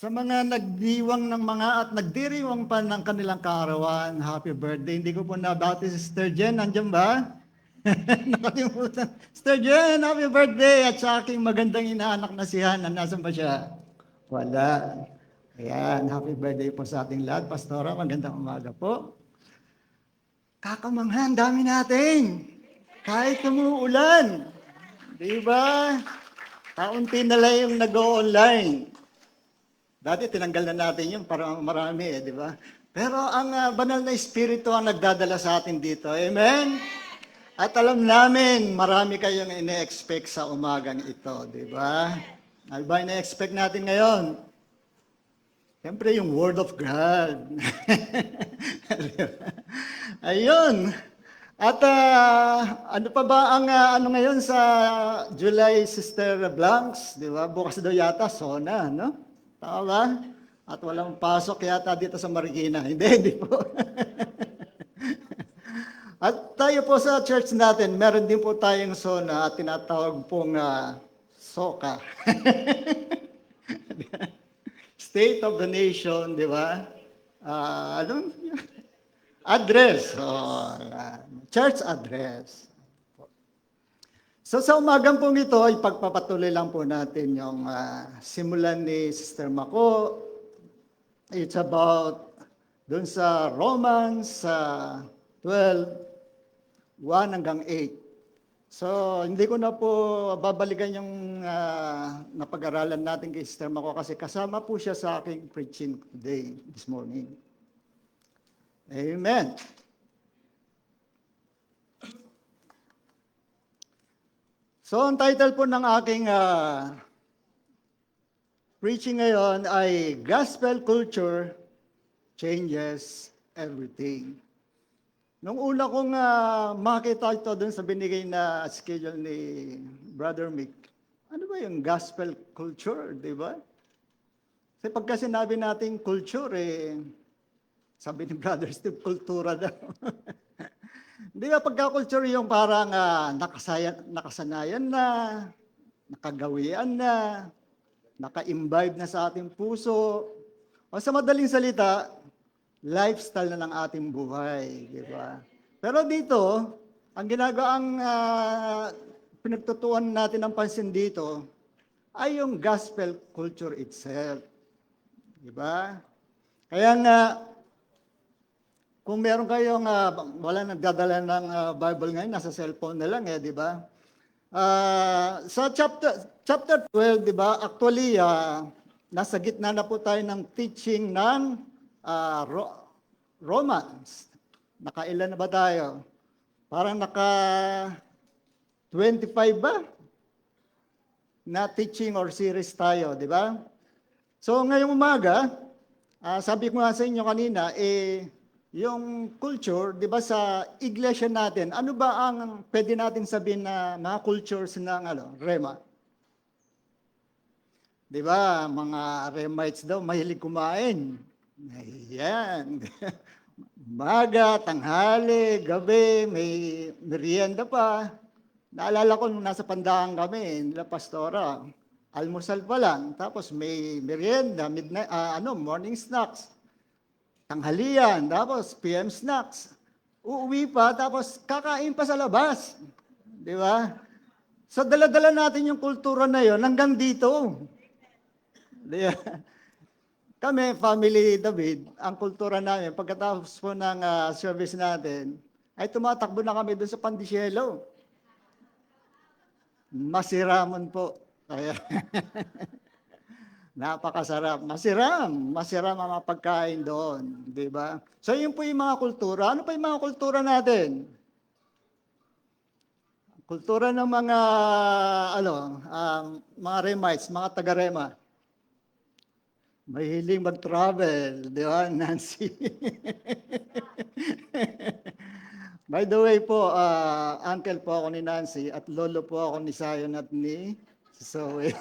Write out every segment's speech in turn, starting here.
Sa mga nagdiwang ng mga at nagdiriwang pa ng kanilang kaarawan, happy birthday. Hindi ko po nabati si Sister Jen. Nandiyan ba? Nakalimutan. Sister Jen, happy birthday! At sa aking magandang inaanak na si Hannah, nasan ba siya? Wala. Ayan, happy birthday po sa ating lahat. Pastora, magandang umaga po. Kakamanghan, dami natin. Kahit umuulan. Di ba? Kaunti na lang yung nag-online. Dati tinanggal na natin yun para marami di ba? Pero ang banal na espiritu ang nagdadala sa atin dito. Amen? At alam namin, marami kayong ine-expect sa umagang ito, di ba? Ano ba ine-expect natin ngayon? Siyempre yung Word of God. Ayun. At ano pa ba ang ano ngayon sa July, Sister Blanks, di ba? Bukas daw yata, SONA, no? Tama ba? At walang pasok yata dito sa Marikina. Hindi po. At tayo po sa church natin, meron din po tayong SONA at tinatawag pong SOCA. State of the Nation, di ba? Ano? Address. Church address. So sa umagang pong ito, ipagpapatuloy lang po natin yung simulan ni Sister Mako. It's about dun sa Romans 12, 1 hanggang 8. So hindi ko na po babalikan yung napag-aralan natin kay Sister Mako kasi kasama po siya sa aking preaching today, this morning. Amen. So, ang title po ng aking preaching ngayon ay Gospel Culture Changes Everything. Nung una kong makita ito dun sa binigay na schedule ni Brother Mick, ano ba yung gospel culture, di ba? Kasi pagka sinabi natin culture, sabi ni Brother Steve, kultura daw. Di ba pagka-culture yung parang nakasanayan na, nakagawian na, naka-imbibe na sa ating puso. O sa madaling salita, lifestyle na ng ating buhay. Di ba? Pero dito, ang ginagaang pinagtutuan natin ng pansin dito ay yung gospel culture itself. Di ba? Kaya nga, kung meron kayong wala nagdadala ng Bible ngayon, nasa cellphone na lang di ba? Sa chapter 12, di ba? Actually, nasa gitna na po tayo ng teaching ng Romans. Nakailan na ba tayo? Parang naka 25 ba? Na teaching or series tayo, di ba? So ngayong umaga, sabi ko nga sa inyo kanina, yung culture, di ba sa iglesia natin, ano ba ang pwede natin sabihin na mga cultures ng Rema? Di ba, mga Remites daw, mahilig kumain. Ayan. Maga, tanghali, gabi, may merienda pa. Naalala ko nung nasa Pandaang kami, nila Pastora, almusal pa lang, tapos may merienda, midnight, morning snacks. Tanghalian, tapos PM snacks. Uuwi pa, tapos kakain pa sa labas. Di ba? So, dala-dala natin yung kultura na yon hanggang dito. Di ba? Kami, Family David, ang kultura namin, pagkatapos po ng service natin, ay tumatakbo na kami doon sa Pandicielo. Masiramon po. Kaya napakasarap. Masiram ang mga pagkain doon, di ba? So yun po yung mga kultura. Ano pa yung mga kultura natin? Kultura ng mga mga Remites, mga taga-Rema. Mahiling mag-travel, di ba, Nancy? By the way po, uncle po ako ni Nancy at lolo po ako ni Zion at ni Zoe.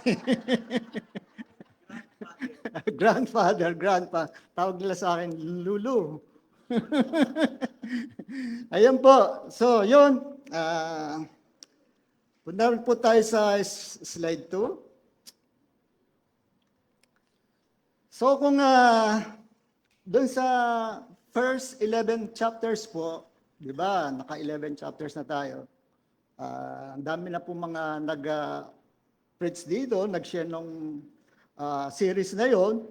Grandpa. Tawag nila sa akin, Lulu. Ayan po. So, yun. Punta po tayo sa slide 2. So kung doon sa first 11 chapters po, di ba, naka 11 chapters na tayo. Ang dami na po mga nag-preach dito, nag-share nung series na yon.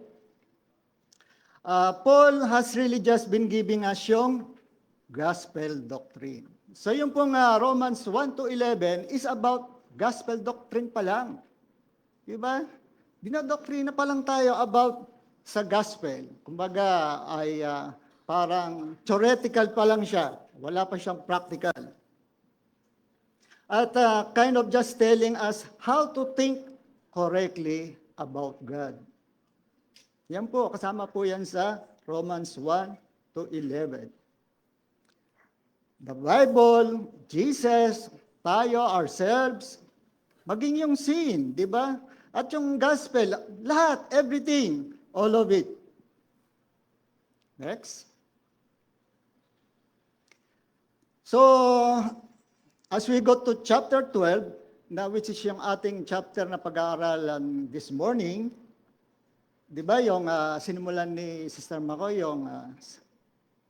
Paul has really just been giving us yung gospel doctrine. So yung pong Romans 1 to 11 is about gospel doctrine pa lang. Diba? Dinodoktrina pa lang tayo about sa gospel. Kumbaga ay parang theoretical pa lang siya. Wala pa siyang practical. At kind of just telling us how to think correctly about God. Yan po, kasama po yan sa Romans 1 to 11. The Bible, Jesus, tayo, ourselves, maging yung sin, di ba? At yung gospel, lahat, everything, all of it. Next. So, as we go to chapter 12, na which is yung ating chapter na pag-aaralan this morning, di ba yung sinimulan ni Sister Mako, yung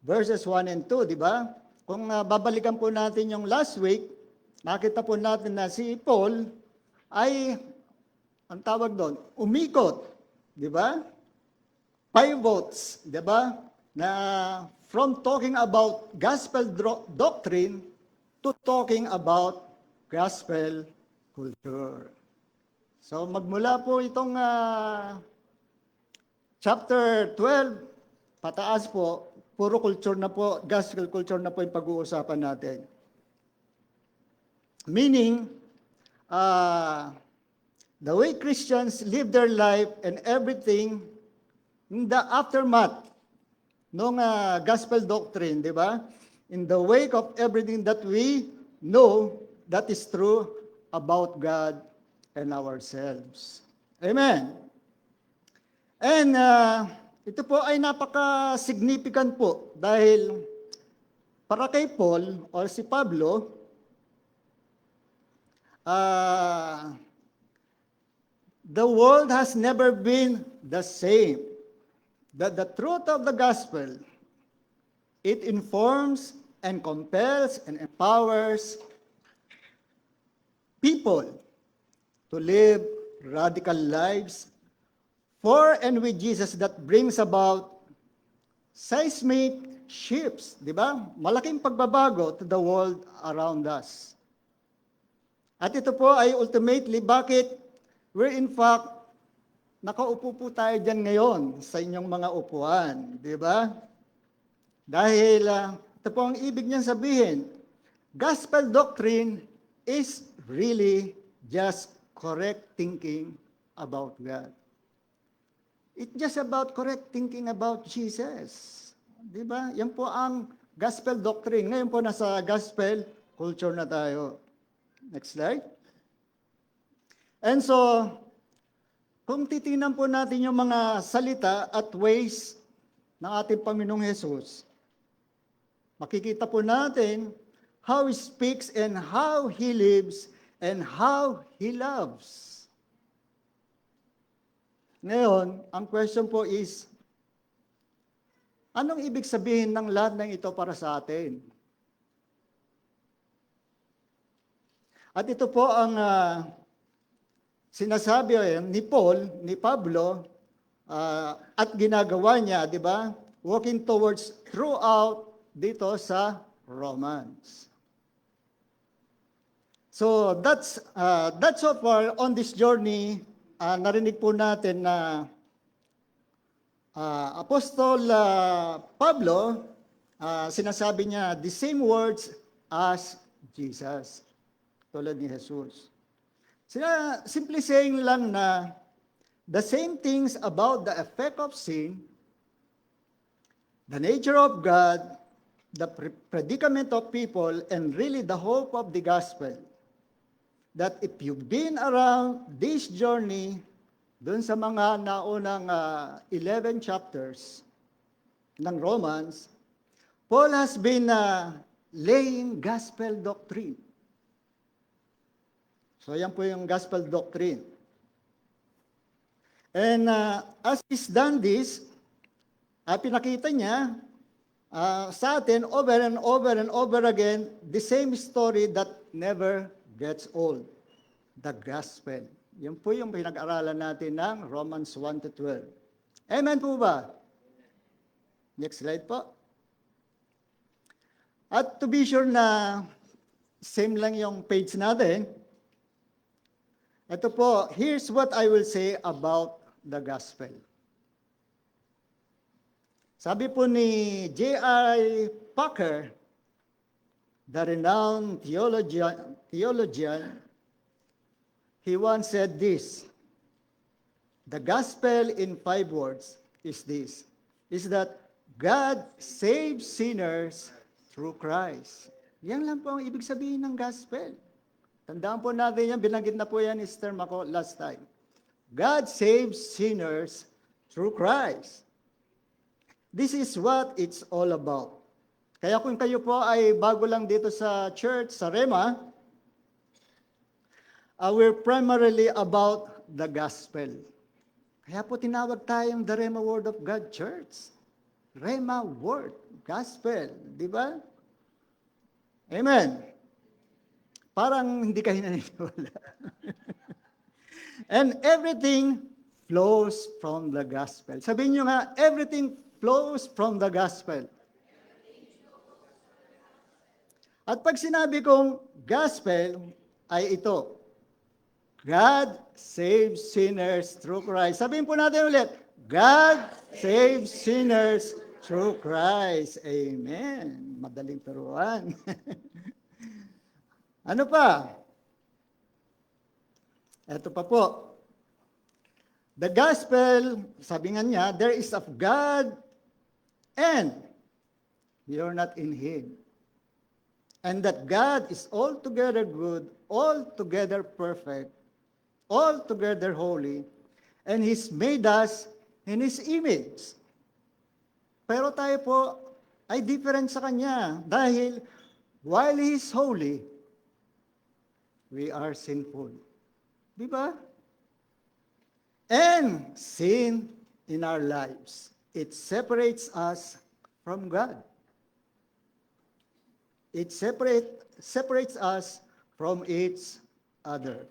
verses 1 and 2, di ba? Kung babalikan po natin yung last week, nakita po natin na si Paul ay, ang tawag doon, umikot, di ba? Pivots, di ba? Na from talking about gospel doctrine to talking about gospel culture. So magmula po itong chapter 12, pataas po, puro culture na po, gospel culture na po yung pag-uusapan natin. Meaning, the way Christians live their life and everything in the aftermath ng gospel doctrine, di ba? In the wake of everything that we know that is true about God and ourselves. Amen. And ito po ay napaka-significant po dahil para kay Paul or si Pablo, the world has never been the same. That the truth of the gospel, it informs and compels and empowers people to live radical lives for and with Jesus that brings about seismic shifts, di ba? Malaking pagbabago to the world around us. At ito po ay ultimately bakit we're in fact nakaupo po tayo dyan ngayon sa inyong mga upuan, di ba? Dahil ito po ang ibig niyang sabihin, gospel doctrine is really just correct thinking about God. It's just about correct thinking about Jesus. Di ba? Yan po ang gospel doctrine. Ngayon po nasa gospel culture na tayo. Next slide. And so, kung titingnan po natin yung mga salita at ways ng ating Panginoong Jesus, makikita po natin how He speaks and how He lives and how He loves. Ngayon, ang question po is, anong ibig sabihin ng lahat ng ito para sa atin? At ito po ang sinasabi ni Paul, ni Pablo, at ginagawa niya, di ba? Walking towards throughout dito sa Romans. So that's so far on this journey. Narinig po natin na Apostol Pablo, sinasabi niya the same words as Jesus, tulad ni Jesus. Simply saying lang na the same things about the effect of sin, the nature of God, the predicament of people, and really the hope of the gospel. That if you've been around this journey, dun sa mga naunang 11 chapters ng Romans, Paul has been laying gospel doctrine. So yan po yung gospel doctrine. And as he's done this, pinakita niya sa atin over and over and over again, the same story that never gets old. The gospel. Yan po yung pinag-aralan natin ng Romans 1 to 12. Amen po ba? Next slide po. At to be sure na same lang yung page natin, ito po, here's what I will say about the gospel. Sabi po ni J.I. Packer, the renowned theologian, he once said this, the gospel in 5 words is this, is that God saves sinners through Christ. Yan lang po ang ibig sabihin ng gospel. Tandaan po natin yan, binanggit na po yan ni Sister Mako last time. God saves sinners through Christ. This is what it's all about. Kaya kung kayo po ay bago lang dito sa church, sa Rema, we're primarily about the gospel. Kaya po tinawag tayong the Rema Word of God Church. Rema Word, Gospel, di ba? Amen. Parang hindi ka hinaniniwala. And everything flows from the gospel. Sabihin nyo nga, everything flows from the gospel. At pag sinabi kong gospel, ay ito. God saves sinners through Christ. Sabihin po natin ulit, God saves sinners through Christ. Amen. Madaling turuan. Ano pa? Ito pa po. The gospel, sabi nga niya, there is of God and you're not in Him. And that God is altogether good, altogether perfect, altogether holy, and He's made us in His image. Pero tayo po ay different sa Kanya dahil while He is holy, we are sinful. Di ba? And sin in our lives, it separates us from God. It separates us from each other.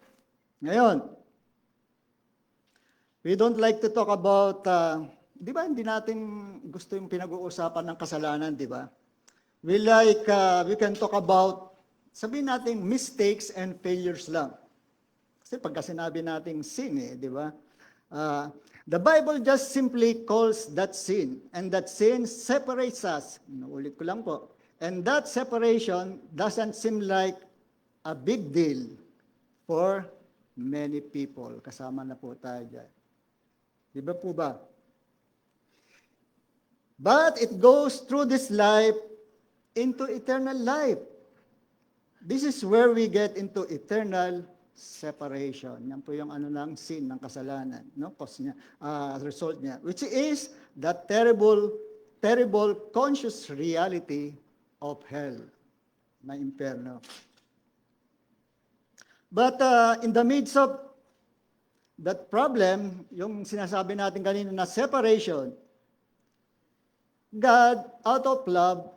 Ngayon, we don't like to talk about, di ba hindi natin gusto yung pinag-uusapan ng kasalanan, di ba? We can talk about, sabihin natin, mistakes and failures lang. Kasi pagka sinabi natin sin, di ba? The Bible just simply calls that sin. And that sin separates us. Naulit ko lang po. And that separation doesn't seem like a big deal for many people. Kasama na po tayo dyan. Di ba po ba? But it goes through this life into eternal life. This is where we get into eternal separation. Yan po yung sin ng kasalanan, no? Cause niya, result niya, which is the terrible conscious reality of hell, na impyerno. But in the midst of that problem, yung sinasabi natin kanina na separation, God, out of love,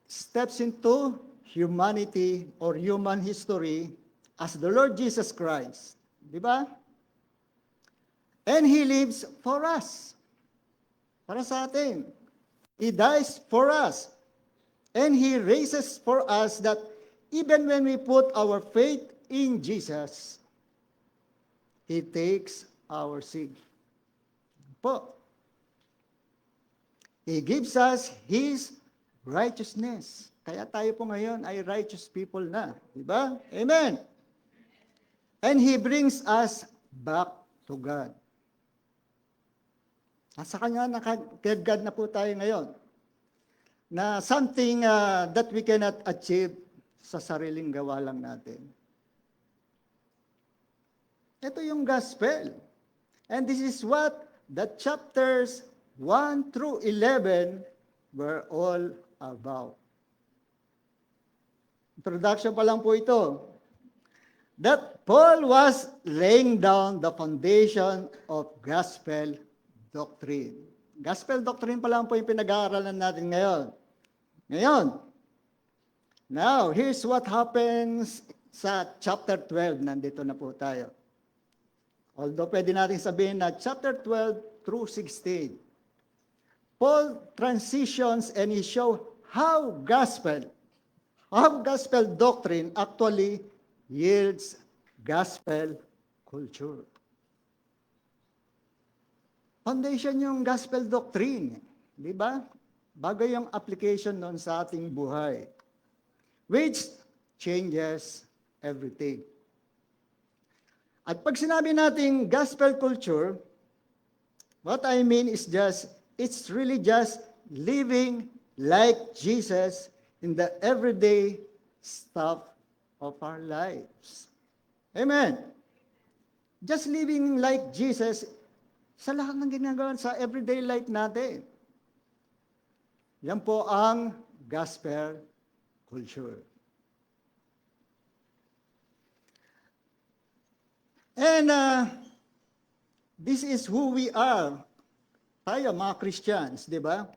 steps into humanity or human history as the Lord Jesus Christ. Di ba? And He lives for us. Para sa atin. He dies for us. And He raises for us that even when we put our faith in Jesus, He takes our sin. Po. He gives us His righteousness. Kaya tayo po ngayon ay righteous people na. Diba? Amen. And He brings us back to God. Sa Kanya, kay God na po tayo ngayon. Na something that we cannot achieve sa sariling gawa lang natin. Ito yung gospel. And this is what the chapters 1 through 11 were all about. Introduction pa lang po ito. that Paul was laying down the foundation of gospel doctrine. Gospel doctrine pa lang po yung pinag-aaralan natin ngayon. Ngayon, now, here's what happens sa chapter 12. Nandito na po tayo. Although pwede natin sabihin na chapter 12 through 16, Paul transitions and he shows how gospel doctrine actually yields gospel culture. Foundation yung gospel doctrine, di ba? Bago yung application noon sa ating buhay, which changes everything. At pag sinabi natin gospel culture, what I mean is it's really just living like Jesus in the everyday stuff of our lives. Amen. Just living like Jesus sa lahat ng ginagawa sa everyday life natin. Yan po ang gospel culture. And this is who we are. Tayo, mga Christians, di ba?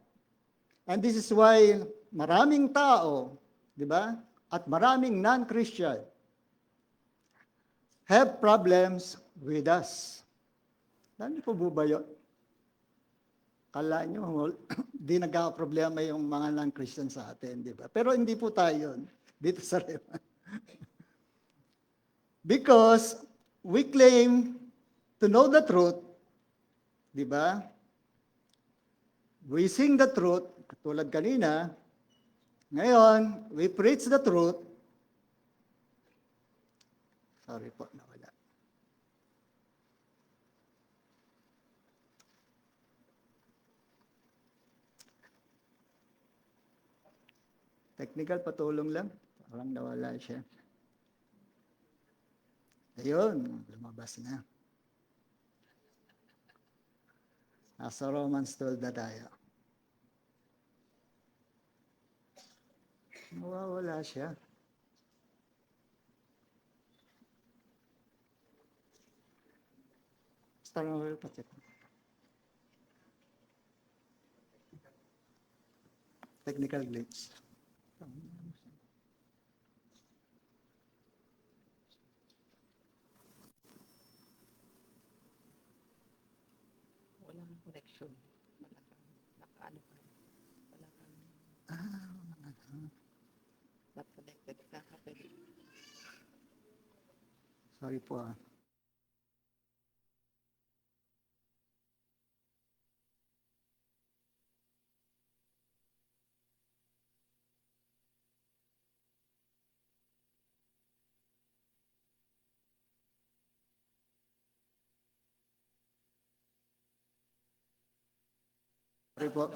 And this is why maraming tao, di ba? At maraming non-Christian have problems with us. Ano po ba yun? Kala nyo, di nagkakaproblema yung mga non-Christian sa atin, di ba? Pero hindi po tayo yun dito sa Rema. Because we claim to know the truth, di ba? We sing the truth, katulad kanina. Ngayon, we preach the truth. Sorry po, nawala. Technical, patulong lang. Parang nawala siya. Ayun, lumabas na. Nasa Romans 12 na tayo. Nawawala siya. Basta nawawala pa siya. Technical glitch. Walang connection. Wala kang nakaano ka. Wala kang not connected. Kakapit. Sorry po ah. Sorry po.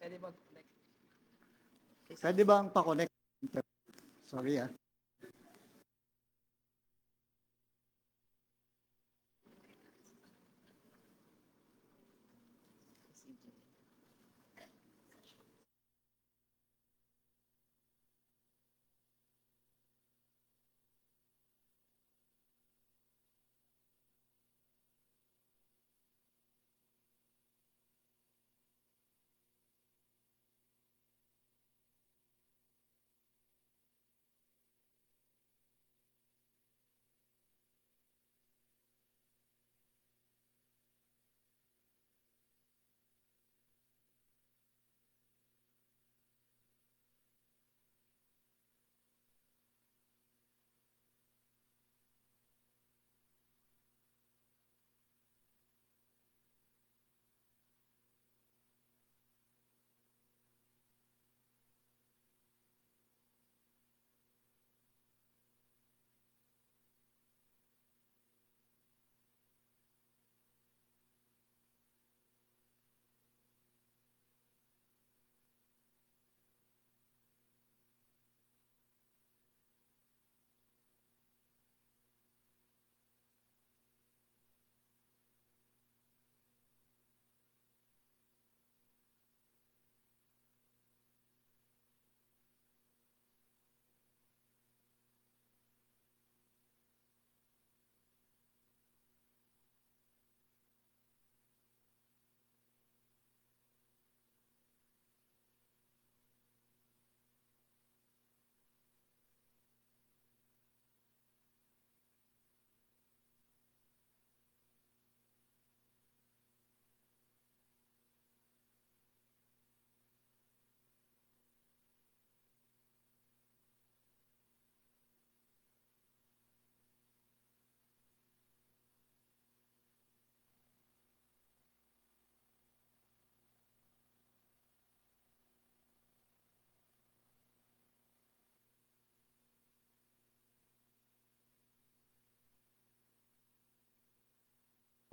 Pwede mag-connect. Pwede bang pa-connect? Sorry ah.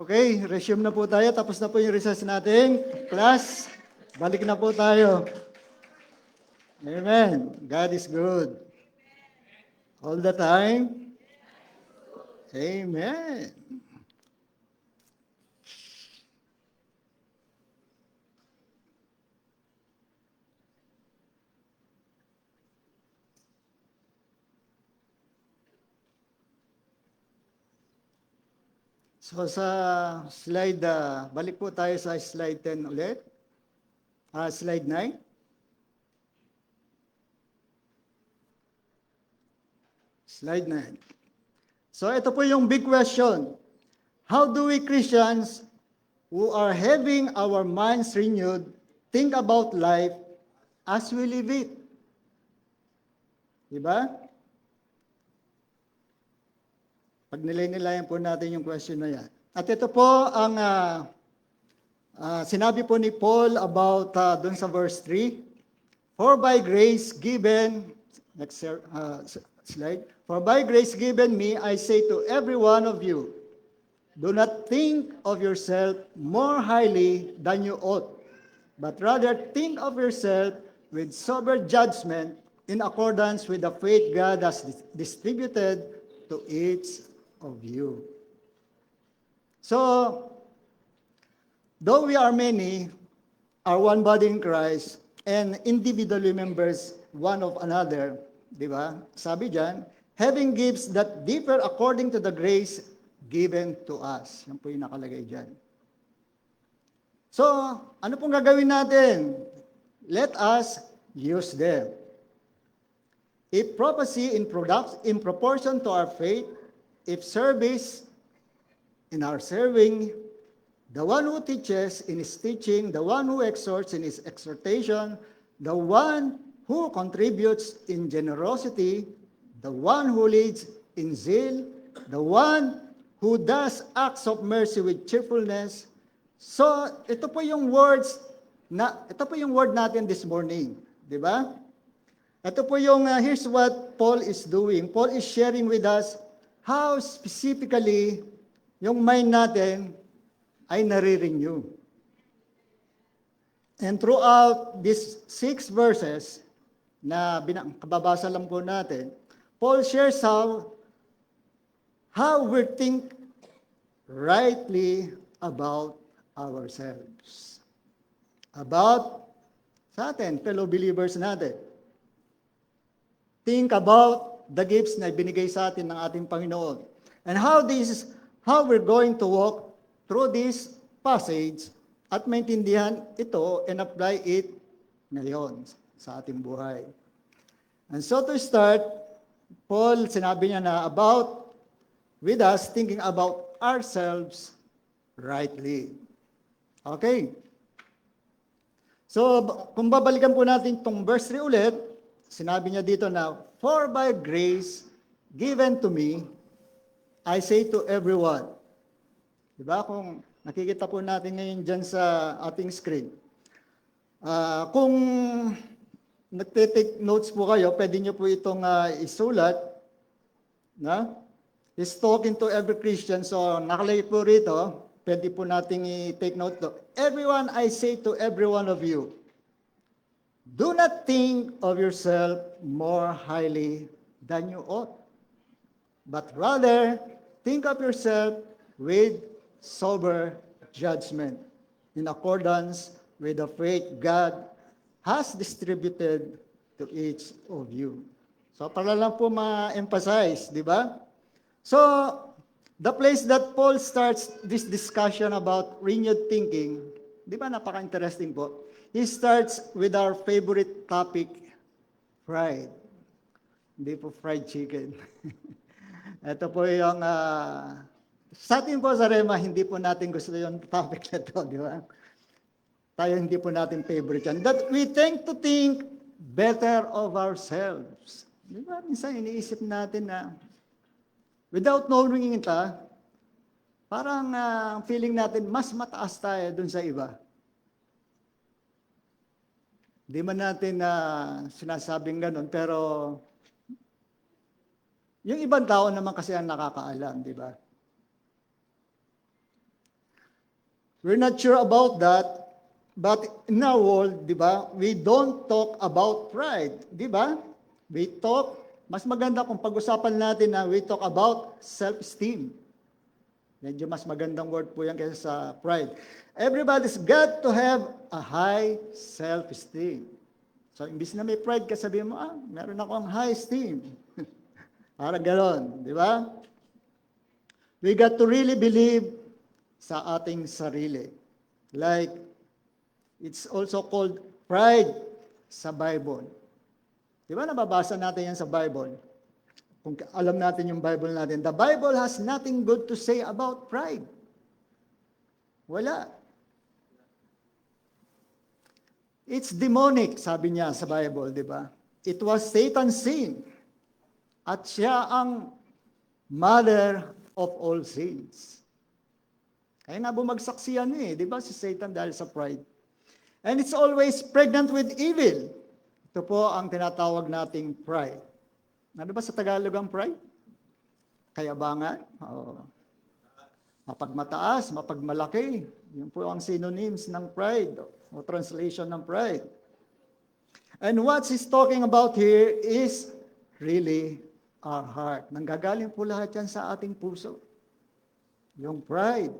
Okay, resume na po tayo. Tapos na po yung recess natin. Class, balik na po tayo. Amen. God is good. All the time. Amen. So sa slide, balik po tayo sa slide 10 ulit. Slide 9. Slide 9. So ito po yung big question. How do we Christians who are having our minds renewed think about life as we live it? Diba? Pag nilay-nilayan po natin yung question na yan. At ito po ang sinabi po ni Paul about dun sa verse 3. For by grace given, next slide. For by grace given me, I say to every one of you, do not think of yourself more highly than you ought, but rather think of yourself with sober judgment in accordance with the faith God has distributed to each of you. So, though we are many, are one body in Christ, and individually members one of another, di ba? Sabi dyan, having gifts that differ according to the grace given to us. Yan po yung nakalagay dyan. So, ano pong gagawin natin? Let us use them. If prophecy in proportion to our faith, if service in our serving, the one who teaches in his teaching, the one who exhorts in his exhortation, the one who contributes in generosity, the one who leads in zeal, the one who does acts of mercy with cheerfulness. So, ito po yung word natin this morning, di ba? Ito po yung here's what Paul is doing. Paul is sharing with us how specifically yung mind natin ay nare-renew. And throughout these 6 verses na kababasa lang po natin, Paul shares how we think rightly about ourselves. About sa atin, fellow believers natin. Think about the gifts na binigay sa atin ng ating Panginoon. And how we're going to walk through this passage at maintindihan ito and apply it ngayon sa ating buhay. And so to start, Paul, sinabi niya na with us thinking about ourselves rightly. Okay. So, kung babalikan po natin itong verse 3 ulit, sinabi niya dito na, for by grace given to me, I say to everyone. Diba? Kung nakikita po natin ngayon dyan sa ating screen. Kung nagte-take notes po kayo, pwede nyo po itong isulat. Na? He's talking to every Christian. So, nakalagay po rito, pwede po nating i-take note to. Everyone, I say to every one of you, do not think of yourself more highly than you ought, but rather think of yourself with sober judgment in accordance with the faith God has distributed to each of you. So para lang po ma-emphasize, di ba? So, the place that Paul starts this discussion about renewed thinking, di ba napaka-interesting po? He starts with our favorite topic, pride. Hindi po fried chicken. Ito po yung, sa atin po sa Rema, hindi po natin gusto yung topic na ito, di ba? Tayo hindi po natin favorite yan. That we tend to think better of ourselves. Di ba? Minsan iniisip natin na without knowing it, parang feeling natin mas mataas tayo dun sa iba. Di man natin sinasabing ganun, pero yung ibang tao naman kasi ang nakakaalam, di ba? We're not sure about that, but in our world, di ba, we don't talk about pride, di ba? Mas maganda kung pag-usapan natin na we talk about self-esteem. Medyo mas magandang word po yan kaysa sa pride. Everybody's got to have a high self-esteem. So, imbis na may pride ka, sabihin mo, meron akong high esteem. Para gano'n, di ba? We got to really believe sa ating sarili. Like, it's also called pride sa Bible. Di ba nababasa natin yan sa Bible? Kung alam natin yung Bible natin, the Bible has nothing good to say about pride. Wala. It's demonic, sabi niya sa Bible, di ba? It was Satan's sin. At siya ang mother of all sins. Kaya nga bumagsak siya di ba, si Satan dahil sa pride. And it's always pregnant with evil. Ito po ang tinatawag nating pride. Ano ba sa Tagalog ang pride? Kayabangan? Mapagmataas, mapagmalaki. Yun po ang synonyms ng pride o translation ng pride. And what he's talking about here is really our heart. Nanggagaling po lahat yan sa ating puso. Yung pride.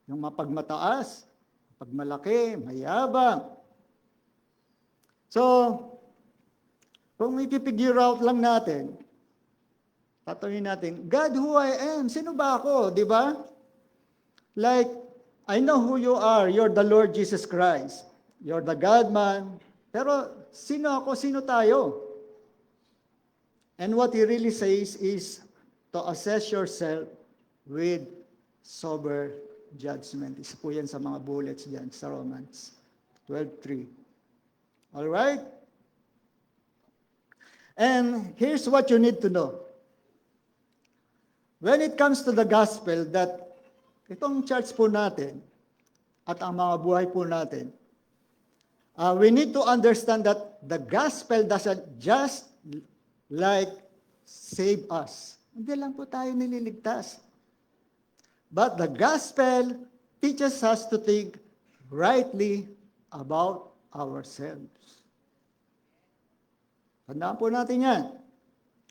Yung mapagmataas, mapagmalaki, mayabang. So, kung ipipigure out lang natin, tatanungin natin, God, who I am? Sino ba ako? Di ba? Like, I know who you are. You're the Lord Jesus Christ. You're the God-man. Pero, sino ako? Sino tayo? And what he really says is to assess yourself with sober judgment. Isa po yan sa mga bullets dyan sa Romans 12:3. All right? And here's what you need to know. When it comes to the gospel, that itong church po natin at ang mga buhay po natin, we need to understand that the gospel doesn't just like save us. Hindi lang po tayo nililigtas. But the gospel teaches us to think rightly about ourselves. Tandaan po natin yan.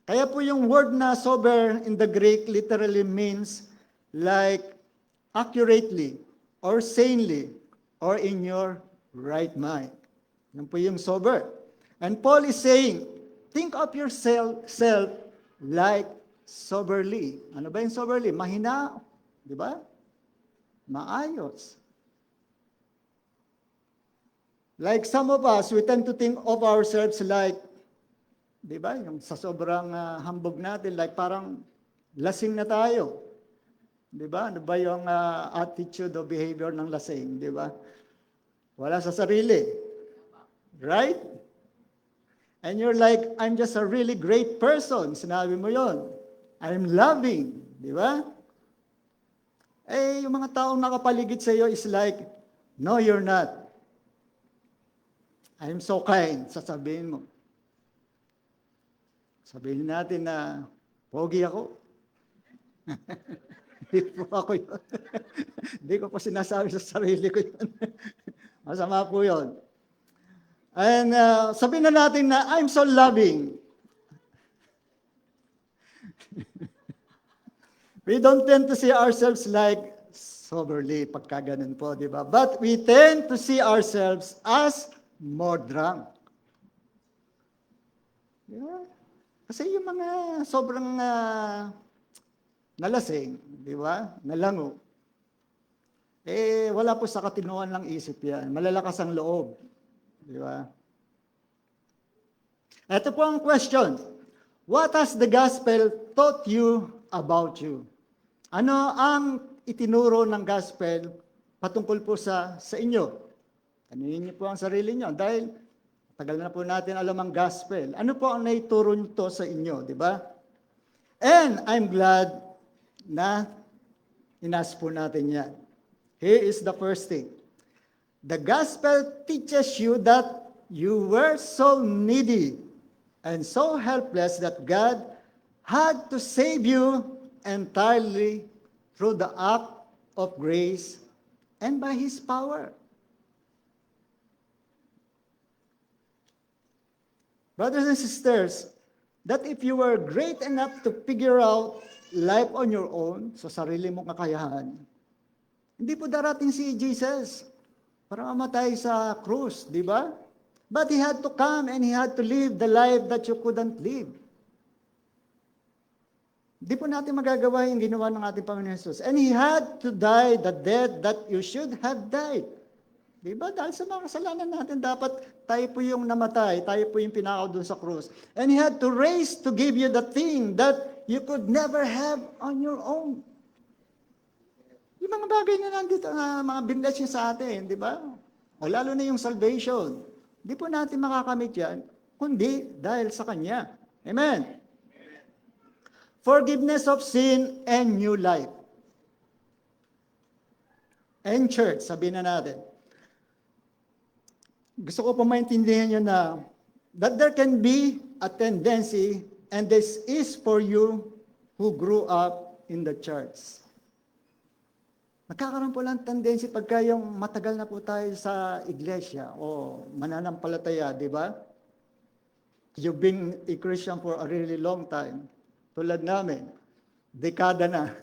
Kaya po yung word na sober in the Greek literally means like accurately or sanely or in your right mind. Yan po yung sober. And Paul is saying, think of yourself like soberly. Ano ba yung soberly? Mahina. Di ba? Maayos. Like some of us, we tend to think of ourselves like, di ba, yung sa sobrang hambog natin, like parang lasing na tayo. Di ba? Ano ba yung attitude o behavior ng lasing? Di ba? Wala sa sarili. Right? And you're like, I'm just a really great person. Sinabi mo yon. I'm loving. Di ba? Eh, yung mga taong nakapaligid sa iyo is like, no, you're not. I'm so kind. Sasabihin mo. Sabihin natin na, pogi ako. Hindi po ako yun. Hindi ko po sinasabi sa sarili ko yun. Masama po yun. And sabihin na natin na, I'm so loving. We don't tend to see ourselves like soberly, pagka ganun po, di ba? But we tend to see ourselves as more drunk. Yeah. Kasi yung mga sobrang nalasing, di ba? Nalango. Eh, wala po sa katinuan ng isip yan. Malalakas ang loob. Di ba? Ito po ang question. What has the gospel taught you about you? Ano ang itinuro ng gospel patungkol po sa inyo? Tanungin niyo po ang sarili niyo dahil tagal na po natin alam ang gospel. Ano po ang naituro nito sa inyo, di ba? And I'm glad na inas po natin yan. Here is the first thing. The gospel teaches you that you were so needy and so helpless that God had to save you entirely through the act of grace and by His power. Brothers and sisters, that if you were great enough to figure out life on your own, sa sarili mong kakayahan, hindi po darating si Jesus para mamatay sa krus, di ba? But He had to come and He had to live the life that you couldn't live. Di po natin magagawa yung ginawa ng ating Panginoon Jesus. And He had to die the death that you should have died. Di ba? Dahil sa mga kasalanan natin, dapat tayo po yung namatay, tayo po yung pinakaw doon sa krus. And He had to raise to give you the thing that you could never have on your own. Yung mga bagay na nandito, mga binless niya sa atin, di ba? O lalo na yung salvation. Di po natin makakamit yan, kundi dahil sa Kanya. Amen. Forgiveness of sin and new life. And church, sabihin na natin. Gusto ko po maintindihan nyo na that there can be a tendency, and this is for you who grew up in the church. Nagkakaroon po lang tendency pagka yung matagal na po tayo sa iglesia o mananampalataya, di ba? You've been a Christian for a really long time. Tulad namin, dekada na.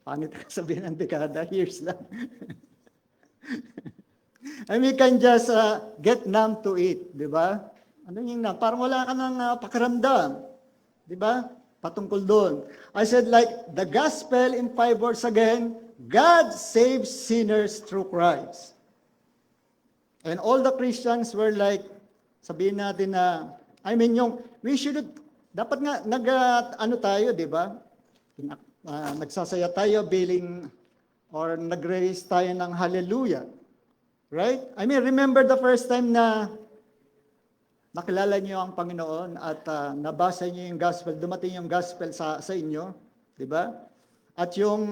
Pangit sabihin ng dekada, years lang. And we can just get numb to it, di ba? Ano yung numb? Parang wala ka ng pakiramdam. Di ba? Patungkol doon. I said like, the gospel in 5 words again, God saves sinners through Christ. And all the Christians were like, sabihin natin na, we should, dapat nga, ano tayo, di ba? Nagsasaya tayo, biling, or nag-raise tayo ng hallelujah. Right? Remember the first time na nakilala niyo ang Panginoon at nabasa niyo yung gospel, dumating yung gospel sa inyo, di ba? At yung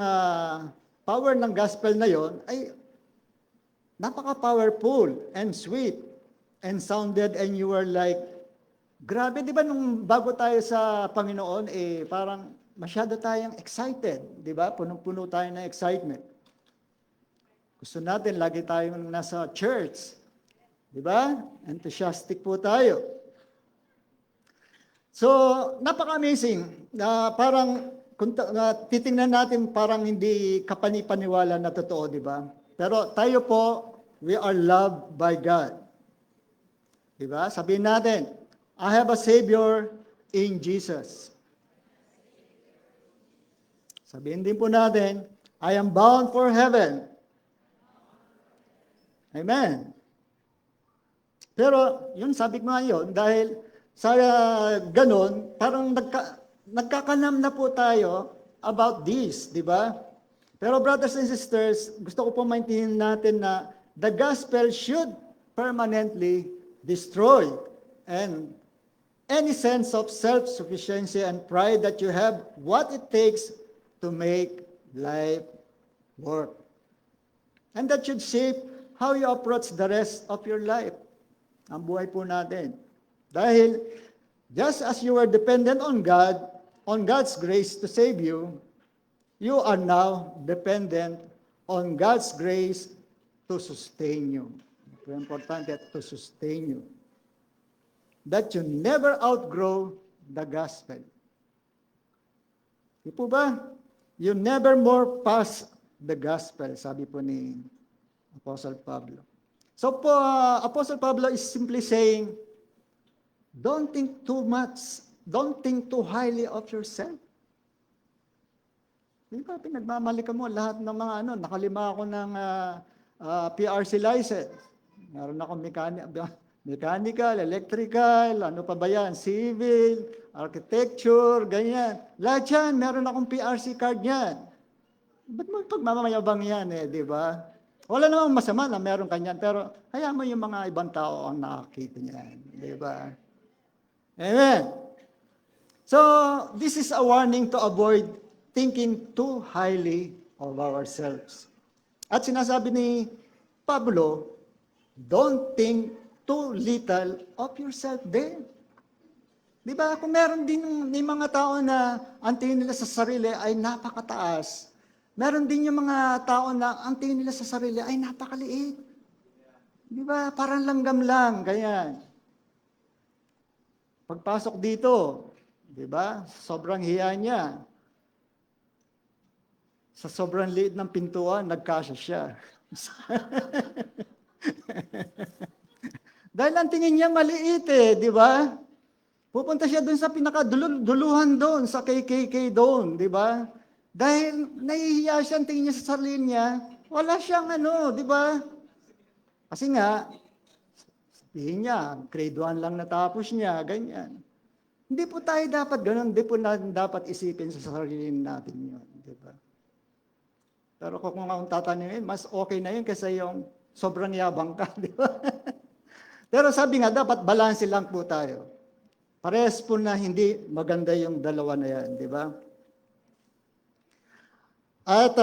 power ng gospel na yon ay napaka-powerful and sweet and sounded, and you were like, grabe, di ba nung bago tayo sa Panginoon, parang masyado tayong excited, di ba? Punong-puno tayo ng excitement. Gusto natin, lagi tayong nasa church. Di ba? Enthusiastic po tayo. So, napaka-amazing. Parang, kung titingnan natin, parang hindi kapani-paniwala na totoo, di ba? Pero tayo po, we are loved by God. Di ba? Sabihin natin, I have a Savior in Jesus. Sabihin din po natin, I am bound for heaven. Amen. Pero, yun, sabi ko nga yun, dahil sa ganun, parang nagkakanam na po tayo about this, di ba? Pero brothers and sisters, gusto ko po maintindihan natin na the gospel should permanently destroy and any sense of self-sufficiency and pride that you have, what it takes to make life work. And that should shape how you approach the rest of your life. Ang buhay po natin. Dahil, just as you were dependent on God, on God's grace to save you, you are now dependent on God's grace to sustain you. Ito importante, to sustain you. That you never outgrow the gospel. Di po ba? You never more pass the gospel, sabi po ni Apostle Pablo. So po, Apostle Pablo is simply saying, don't think too much, don't think too highly of yourself. Di ba, pinagmamali ka mo lahat ng mga nakalima ako ng PRC license. Meron akong mechanical, electrical, ano pa ba yan, civil, architecture, ganyan. Lahat yan, meron akong PRC card yan. Ba't mo pagmamayabang yan di ba? Wala namang masama na meron kanyan, pero hayaan mo yung mga ibang tao ang nakakita niyan. Di ba? Amen. So, this is a warning to avoid thinking too highly of ourselves. At sinasabi ni Pablo, don't think too little of yourself din. Di ba? Kung meron din may mga tao na ang tingin nila sa sarili ay napakataas, Meron din yung mga tao na ang tingin nila sa sarili ay napakaliit. Di ba? Parang langgam lang, ganyan. Pagpasok dito, di ba? Sobrang hiya niya. Sa sobrang liit ng pintuan, nagkasya siya. Dahil ang tingin niya maliit di ba? Pupunta siya doon sa pinakaduluhan doon, sa KKK doon, di ba? Dahil nahihiya siya, ang tingin niya sa sarili niya, wala siyang di ba? Kasi nga, sabihin niya, grade 1 lang natapos niya, ganyan. Hindi po tayo dapat ganun, hindi po natin dapat isipin sa sarili natin yun, di ba? Pero kung ang tatanungin, mas okay na yun kasi yung sobrang yabang ka, di ba? Pero sabi nga, dapat balanse lang po tayo. Parehas po na hindi maganda yung dalawa na yan, di ba? At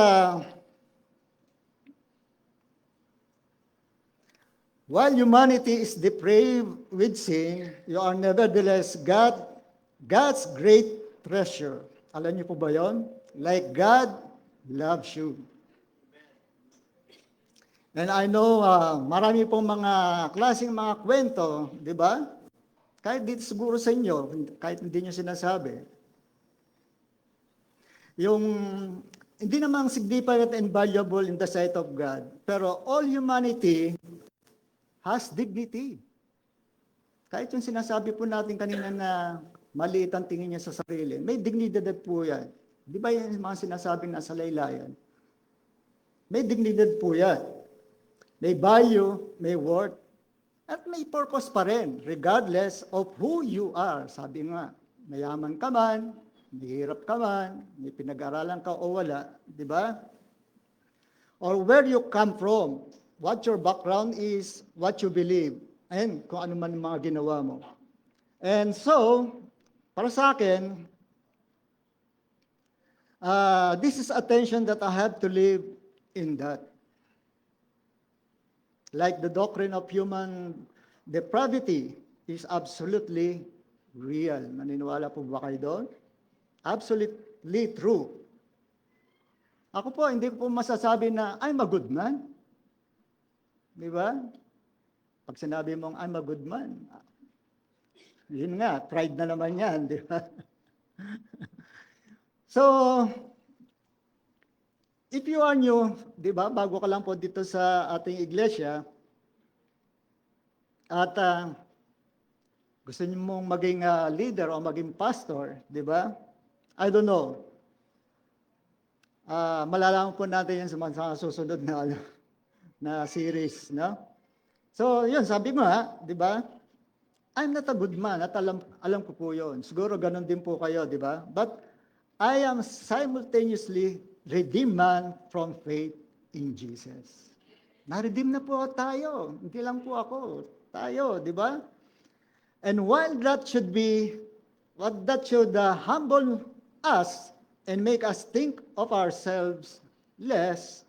while humanity is depraved with sin, you are nevertheless God's great treasure. Alam niyo po ba yon? Like God loves you. And I know marami pong mga klaseng mga kwento, di ba? Kahit dito siguro sa inyo, kahit hindi nyo sinasabi. Yung hindi namang significant and valuable in the sight of God, pero all humanity has dignity. Kahit yung sinasabi po natin kanina na maliit ang tingin niya sa sarili, may dignidad po yan. Di ba yung mga sinasabing nasa laylayan? May dignidad po yan. May value, may worth, at may purpose pa rin, regardless of who you are. Sabi nga, mayaman ka man, mahirap ka man, may pinag-aralan ka o wala, di ba? Or where you come from, what your background is, what you believe, and kung ano man ang mga ginawa mo. And so, para sa akin, this is attention that I have to live in that. Like the doctrine of human depravity is absolutely real. Naniniwala po ba kayo doon? Absolutely true. Ako po, hindi ko po masasabi na I'm a good man. Di ba? Pag sinabi mong I'm a good man, yun nga, pride na naman yan, di ba? So, if you are new, di ba, bago ka lang po dito sa ating iglesia, at gusto niyo mong maging leader o maging pastor, di ba? I don't know. Malalaman po natin yan sa mga susunod na series, no? So, yun, sabi mo di ba? I'm not a good man, at alam ko po yun. Siguro ganun din po kayo, di ba? But I am simultaneously redeemed man from faith in Jesus. Na-redeem na po tayo. Hindi lang po ako. Tayo, di ba? And while that should humble us and make us think of ourselves less,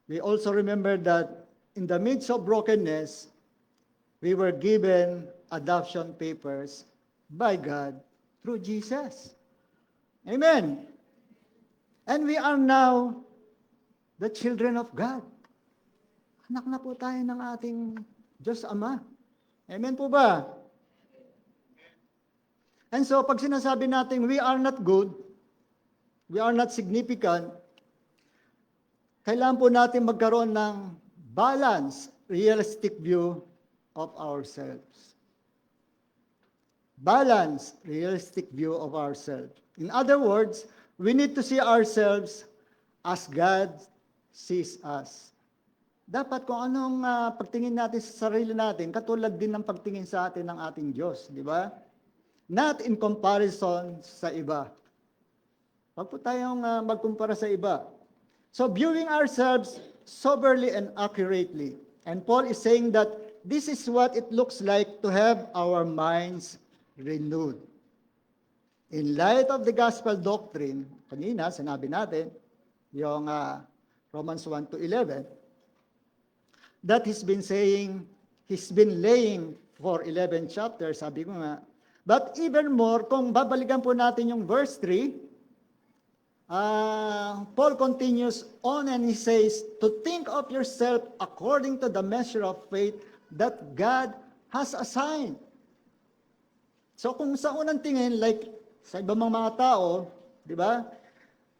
we also remember that in the midst of brokenness, we were given adoption papers by God through Jesus. Amen. And we are now the children of God. Anak na po tayo ng ating Diyos Ama. Amen po ba? And so, pag sinasabi natin we are not good, we are not significant, kailangan po natin magkaroon ng balanced, realistic view of ourselves. Balanced, realistic view of ourselves. In other words, we need to see ourselves as God sees us. Dapat kung anong pagtingin natin sa sarili natin, katulad din ng pagtingin sa atin ng ating Diyos, di ba? Not in comparison sa iba. Huwag po tayong magkumpara sa iba. So viewing ourselves soberly and accurately. And Paul is saying that this is what it looks like to have our minds renewed. In light of the gospel doctrine, kanina sinabi natin, yung Romans 1:11, that he's been laying for 11 chapters, sabi ko nga. But even more, kung babalikan po natin yung verse 3, Paul continues on and he says, to think of yourself according to the measure of faith that God has assigned. So kung sa unang tingin, like sa ibang mga tao, di ba?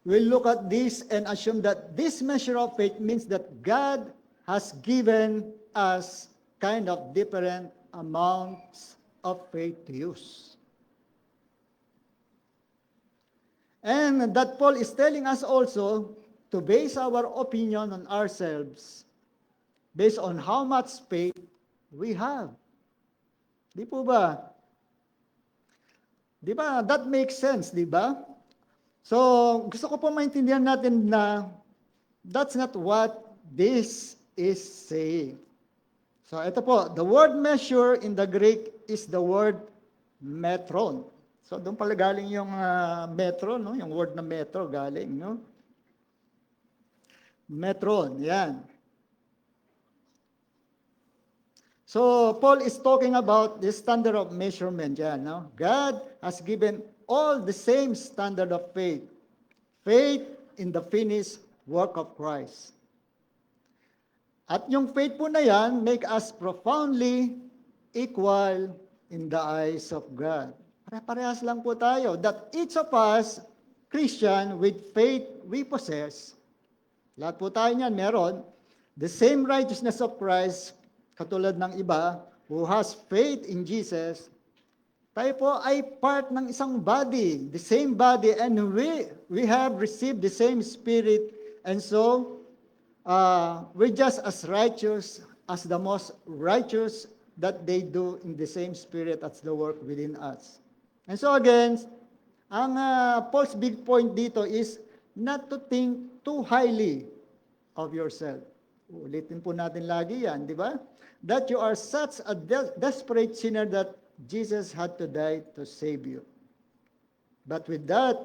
We'll look at this and assume that this measure of faith means that God has given us kind of different amounts of faith to use. And that Paul is telling us also to base our opinion on ourselves based on how much faith we have. Di po ba? Di ba? That makes sense, di ba? So, gusto ko po maintindihan natin na that's not what this is saying. So, ito po, the word measure in the Greek is the word metron. So, doon pala galing yung metro, no? Yung word na metro galing, no? Metron, yan. So, Paul is talking about the standard of measurement, yan, no? God has given all the same standard of faith. Faith in the finished work of Christ. At yung faith po na yan, make us profoundly equal in the eyes of God. Pare-parehas lang po tayo. That each of us, Christian, with faith we possess, lahat po tayo niyan meron, the same righteousness of Christ, katulad ng iba, who has faith in Jesus, tayo po ay part ng isang body, the same body, and we have received the same Spirit, and so we're just as righteous as the most righteous that they do in the same Spirit as the work within us. And so again, ang Paul's big point dito is not to think too highly of yourself. Ulitin po natin lagi yan, di ba? That you are such a desperate sinner that Jesus had to die to save you. But with that,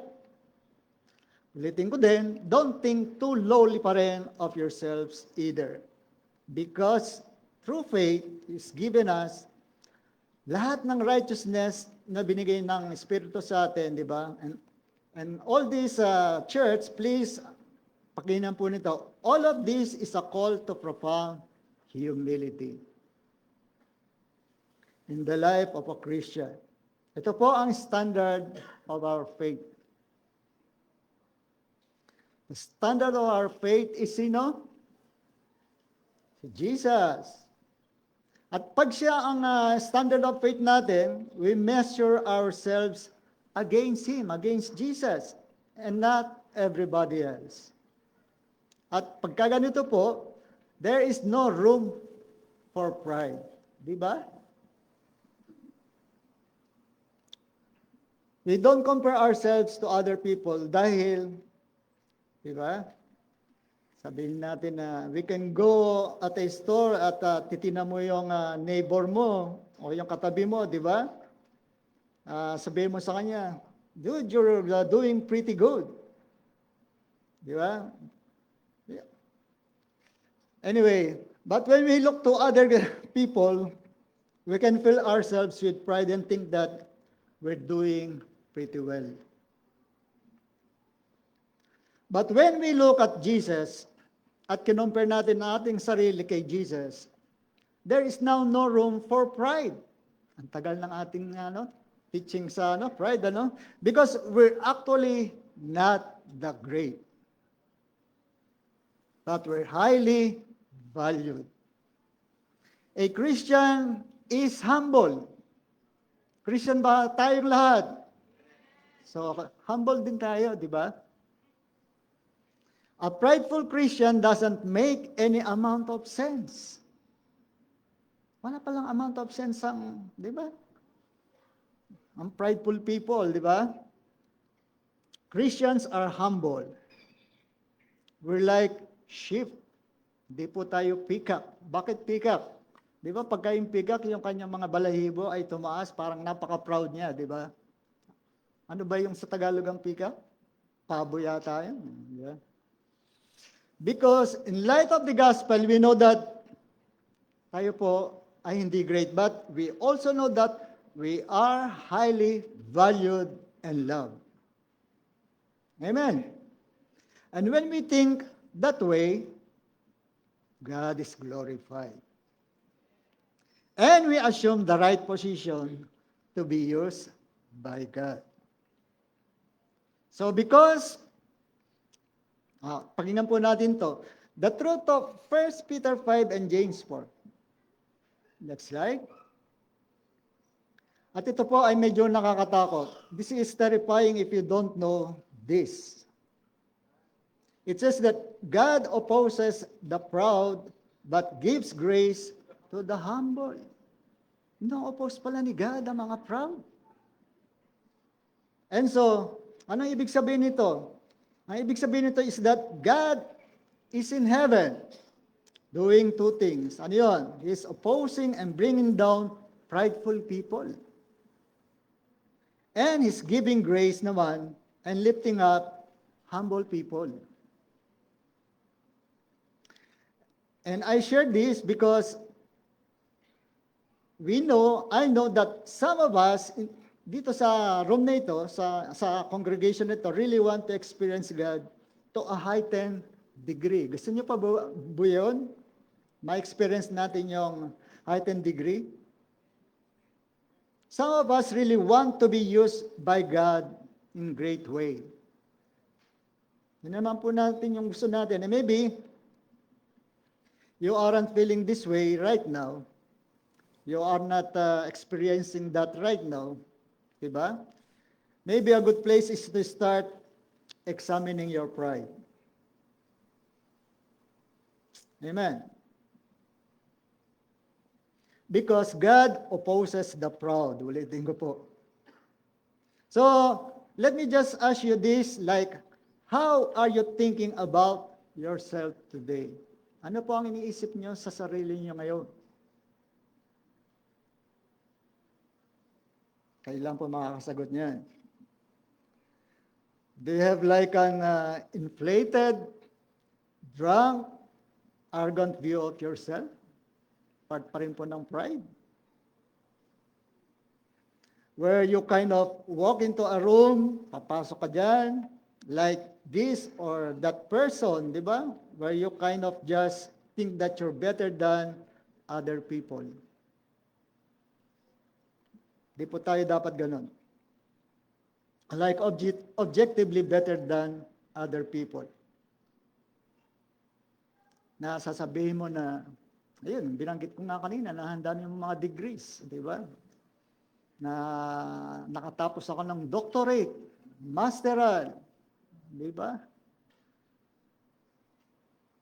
ulitin ko din, don't think too lowly pa rin of yourselves either. Because through faith is given us lahat ng righteousness na binigay ng Espiritu sa atin, di ba? And all this church, please, pakinggan po nito. All of this is a call to profound humility in the life of a Christian. Ito po ang standard of our faith. The standard of our faith is sino? Si Jesus. At pag siya ang standard of faith natin, we measure ourselves against Him, against Jesus, and not everybody else. At pagka ganito po, there is no room for pride. Di ba? We don't compare ourselves to other people dahil, di ba? Sabihin natin na we can go at a store at titingnan mo yung neighbor mo o yung katabi mo, di ba? Sabihin mo sa kanya, dude, you're doing pretty good. Di ba? Anyway, but when we look to other people, we can fill ourselves with pride and think that we're doing pretty well. But when we look at Jesus, at kinumpare natin ang ating sarili kay Jesus, there is now no room for pride. Ang tagal ng ating teaching sa pride, because we're actually not that great. But we're highly valued. A Christian is humble. Christian ba tayong lahat? So, humble din tayo, di ba? A prideful Christian doesn't make any amount of sense. Wala palang amount of sense ang, di ba? Ang prideful people, di ba? Christians are humble. We're like sheep. Di po tayo peacock. Bakit peacock? Di ba pagka yung peacock, yung kanyang mga balahibo ay tumaas, parang napaka-proud niya, di ba? Ano ba yung sa Tagalog ang peacock? Pabo yata yun. Yeah. Because in light of the gospel, we know that tayo po ay hindi great, but we also know that we are highly valued and loved. Amen. And when we think that way, God is glorified. And we assume the right position to be used by God. So because, pakinggan po natin to, the truth of 1 Peter 5 and James 4. Next slide. At ito po ay medyo nakakatakot. This is terrifying if you don't know this. It says that God opposes the proud but gives grace to the humble. No-oppose pala ni God ang mga proud. And so, anong ibig sabihin nito? Ang ibig sabihin nito is that God is in heaven doing two things. Ano yun? He is opposing and bringing down prideful people. And He's giving grace naman and lifting up humble people. And I share this because I know that some of us dito sa room na ito, sa congregation na ito, really want to experience God to a heightened degree. Gusto niyo pa ba yun? Ma-experience natin yung heightened degree? Some of us really want to be used by God in great way. Yun naman po natin yung gusto natin. And maybe, you aren't feeling this way right now. You are not experiencing that right now. Diba? Maybe a good place is to start examining your pride. Amen. Because God opposes the proud. Ulitin ko po. So, let me just ask you this, like, how are you thinking about yourself today? Ano po ang iniisip niyo sa sarili niyo ngayon? Kailan po makakasagot niyan? Do you have like an inflated, drunk, arrogant view of yourself? Part pa rin po ng pride. Where you kind of walk into a room, papasok ka dyan, like this or that person, di ba? Where you kind of just think that you're better than other people. Di po tayo dapat ganun. Like objectively better than other people. Na sasabihin mo na, ayun, binanggit ko nga kanina, nahanda yung mga degrees, di ba? Na nakatapos ako ng doctorate, masteral, di ba?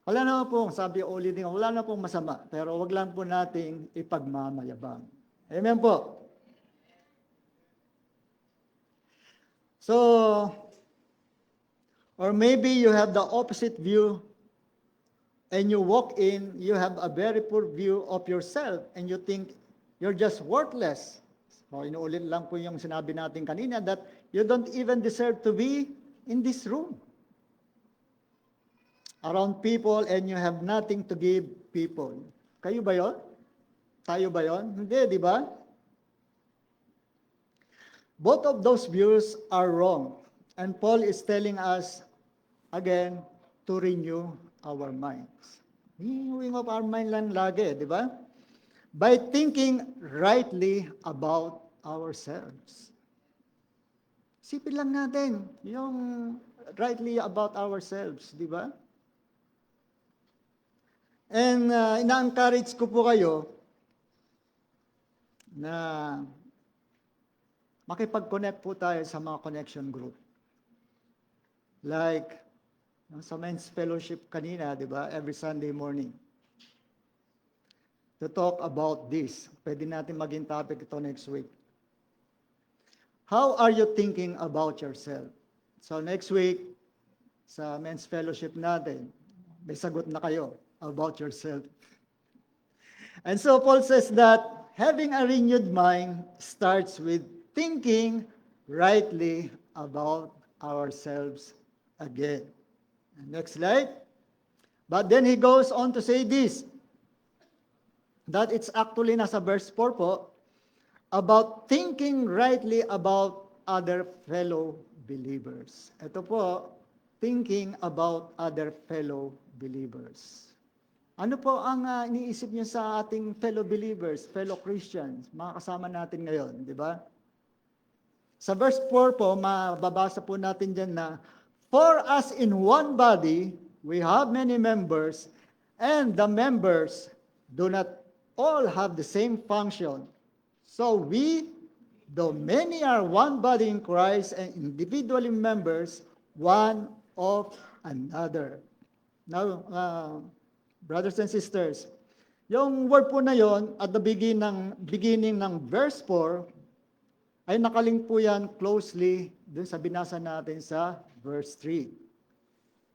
Wala naman po, sabi ulitin, wala na pong masama, pero wag lang po nating ipagmamayabang. Amen po. So, or maybe you have the opposite view and you walk in, you have a very poor view of yourself and you think you're just worthless. So, inuulit lang po yung sinabi natin kanina that you don't even deserve to be in this room. Around people and you have nothing to give people. Kayo ba yon? Tayo ba yon? Hindi, di ba? Both of those views are wrong. And Paul is telling us, again, to renew our minds. Renewing of our mind lang lagi, di ba? By thinking rightly about ourselves. Sipin lang natin yung rightly about ourselves, di ba? And ina-encourage ko po kayo na makipag-connect po tayo sa mga connection group. Like, sa men's fellowship kanina, di ba? Every Sunday morning. To talk about this. Pwede natin maging topic ito next week. How are you thinking about yourself? So next week, sa men's fellowship natin, may sagot na kayo about yourself. And so Paul says that having a renewed mind starts with thinking rightly about ourselves again. Next slide. But then he goes on to say this, that it's actually nasa verse 4 po, about thinking rightly about other fellow believers. Ito po, thinking about other fellow believers. Ano po ang iniisip niyo sa ating fellow believers, fellow Christians, mga kasama natin ngayon, di ba? Sa verse 4 po, mababasa po natin dyan na, "For as in one body, we have many members, and the members do not all have the same function. So we, though many are one body in Christ and individually members, one of another." Now, brothers and sisters, yung word po na yon at the beginning ng verse 4, ay nakalink po yan closely dun sa binasa natin sa verse 3.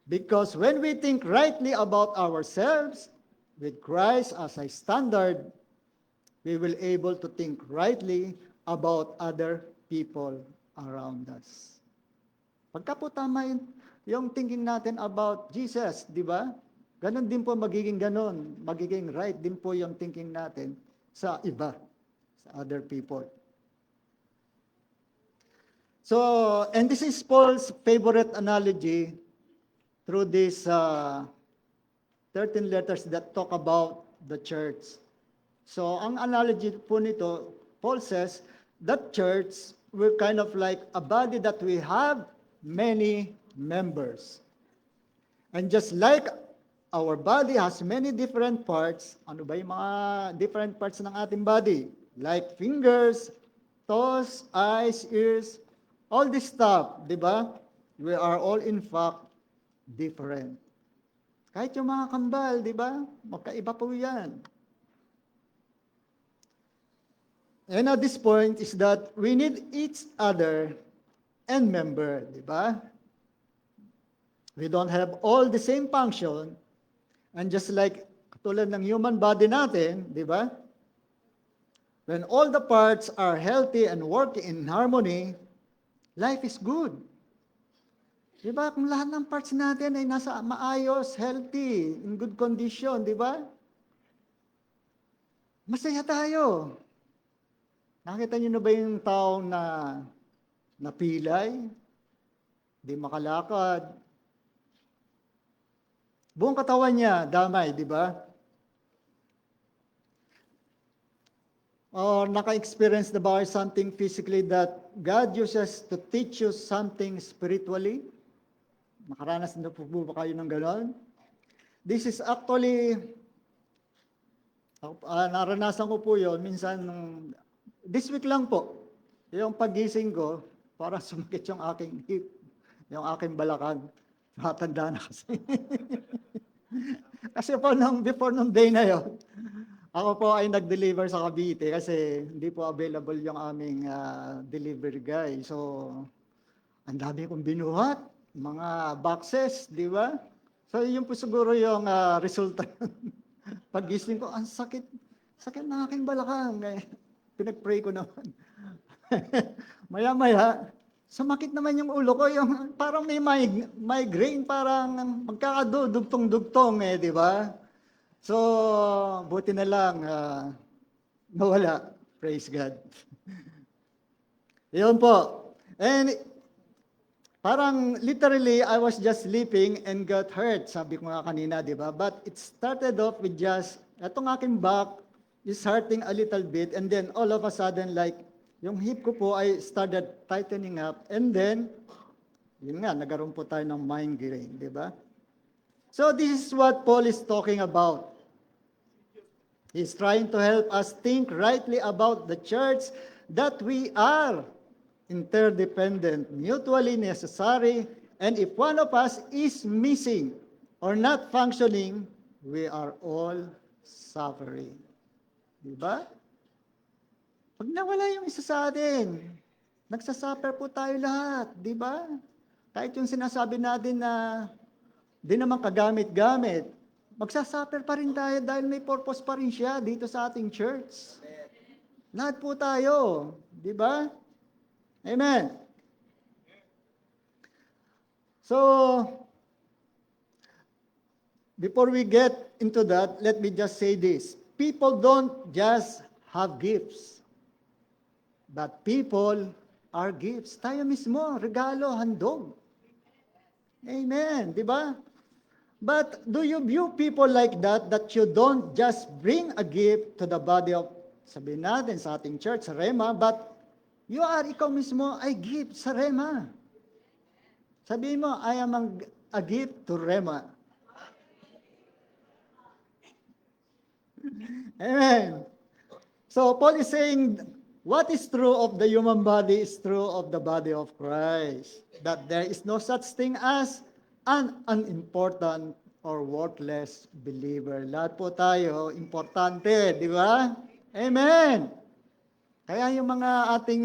Because when we think rightly about ourselves, with Christ as a standard, we will able to think rightly about other people around us. Pagka po tama yung thinking natin about Jesus, di ba? Ganon din po magiging right din po yung thinking natin sa iba, sa other people. So, and this is Paul's favorite analogy through these 13 letters that talk about the church. So, ang analogy po nito, Paul says, that church, we're kind of like a body that we have many members. And just like our body has many different parts, ano ba yung mga different parts ng ating body? Like fingers, toes, eyes, ears, all this stuff, di ba? We are all in fact different. Kahit yung mga kambal, di ba? Magkaiba po yan. And at this point is that we need each other and member, di ba? We don't have all the same function, and just like tulad ng human body natin, di ba? When all the parts are healthy and working in harmony, life is good. Di ba? Kung lahat ng parts natin ay nasa maayos, healthy, in good condition, di ba? Masaya tayo. Nakita niyo na ba yung taong na napilay, di makalakad, buong katawan niya, damay, di ba? Or naka-experience na ba something physically that God uses to teach you something spiritually? Nakaranas na po ba kayo ng gano'n? This is actually, naranasan ko po yun, minsan, this week lang po, yung pagising ko, parang sumakit yung aking hip, yung aking balakang. Matanda na kasi. Kasi po before nung day na yon, ako po ay nag-deliver sa Cavite kasi hindi po available yung aming delivery guy. So, ang dami kong binuhat, mga boxes, di ba? So, yun po siguro yung resulta. Pag-gising ko, ang sakit na aking balakang. Pinag-pray ko naman. Maya-maya, sumakit naman yung ulo ko, yung parang may migraine, parang magkakadugtong-dugtong di ba? So, buti na lang, nawala. Praise God. Yun po. And parang literally, I was just sleeping and got hurt, sabi ko nga kanina, di ba? But it started off with just, etong aking back is hurting a little bit, and then all of a sudden, like, yung hip ko po ay started tightening up, and then, yun nga, nagkaroon po tayo ng migraine, di ba? So this is what Paul is talking about. He's trying to help us think rightly about the church, that we are interdependent, mutually necessary, and if one of us is missing or not functioning, we are all suffering. Di ba? Pag nawala yung isa sa atin, nagsasuffer po tayo lahat, di ba? Kahit yung sinasabi natin na di naman kagamit-gamit, magsasuffer pa rin tayo dahil may purpose pa rin siya dito sa ating church. Lahat po tayo, di ba? Amen. So, before we get into that, let me just say this. People don't just have gifts. But people are gifts. Tayo mismo, regalo, handog. Amen. Di ba? But do you view people like that you don't just bring a gift to the body of, sabihin natin sa ating church, sa Rema, but ikaw mismo ay gift sa Rema. Sabihin mo, I am a gift to Rema. Amen. So Paul is saying, what is true of the human body is true of the body of Christ. That there is no such thing as an unimportant or worthless believer. Lahat po tayo, importante, di ba? Amen. Kaya yung mga ating,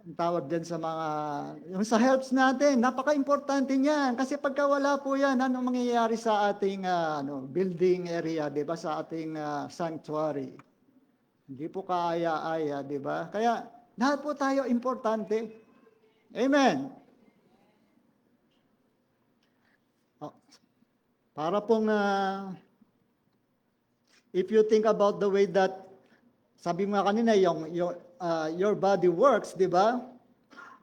ang tawag din sa mga, yung sa helps natin, napaka-importante niyan. Kasi pagka wala po yan, ano mangyayari sa ating building area, di ba? Sa ating sanctuary. Hindi po kaaya-aya, di ba? Kaya lahat po tayo importante. Amen. Para pong, if you think about the way that, sabi mo kanina, your body works, di ba?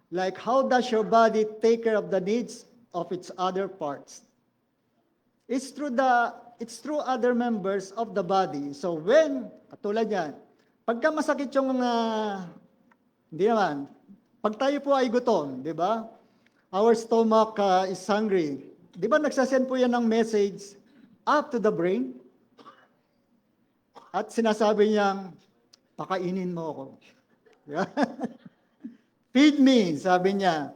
Like, how does your body take care of the needs of its other parts? It's through other members of the body. So when, katulad yan, pagka masakit yung hindi naman, pag tayo po ay gutom, di ba? Our stomach is hungry. Di ba nagsasend po yan ng message up to the brain? At sinasabi niyang, pakainin mo ako. Feed me, sabi niya.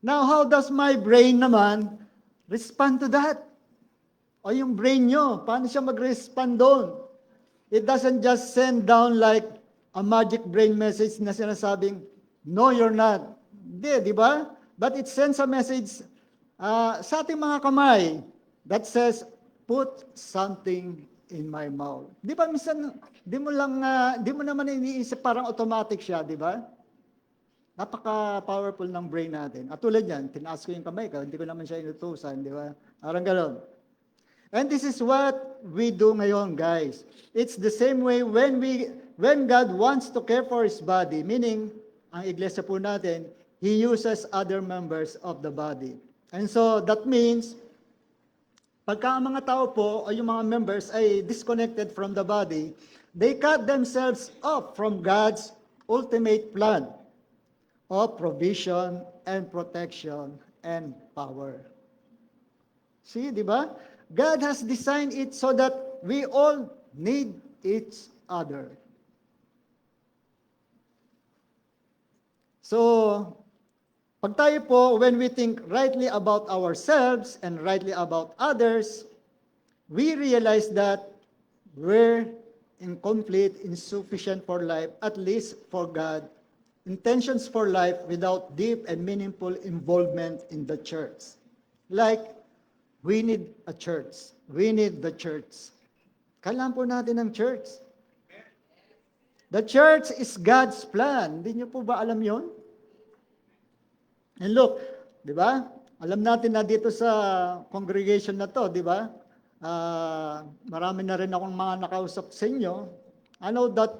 Now, how does my brain naman respond to that? O yung brain nyo, paano siya mag-respond doon? It doesn't just send down like a magic brain message na sinasabing, no, you're not. Hindi, di ba? But it sends a message sa ating mga kamay that says, put something in my mouth. Di ba minsan, di mo naman iniisip, parang automatic siya, di ba? Napaka-powerful ng brain natin. At tulad yan, tinaas ko yung kamay ko, hindi ko naman siya inutusan, di ba? Parang gano'n. And this is what we do ngayon, guys. It's the same way when God wants to care for His body, meaning, ang iglesia po natin, He uses other members of the body. And so, that means, pagka ang mga tao po, o yung mga members ay disconnected from the body, they cut themselves off from God's ultimate plan of provision and protection and power. See, di ba? God has designed it so that we all need each other. So, pag tayo po, when we think rightly about ourselves and rightly about others, we realize that we're incomplete, insufficient for life, at least for God, intentions for life without deep and meaningful involvement in the church. Like, we need a church. We need the church. Kailangan po natin ng church. The church is God's plan. Hindi niyo po ba alam yon? And look, di ba? Alam natin na dito sa congregation na to, di ba? Marami na rin akong mga nakausap sa inyo. I know that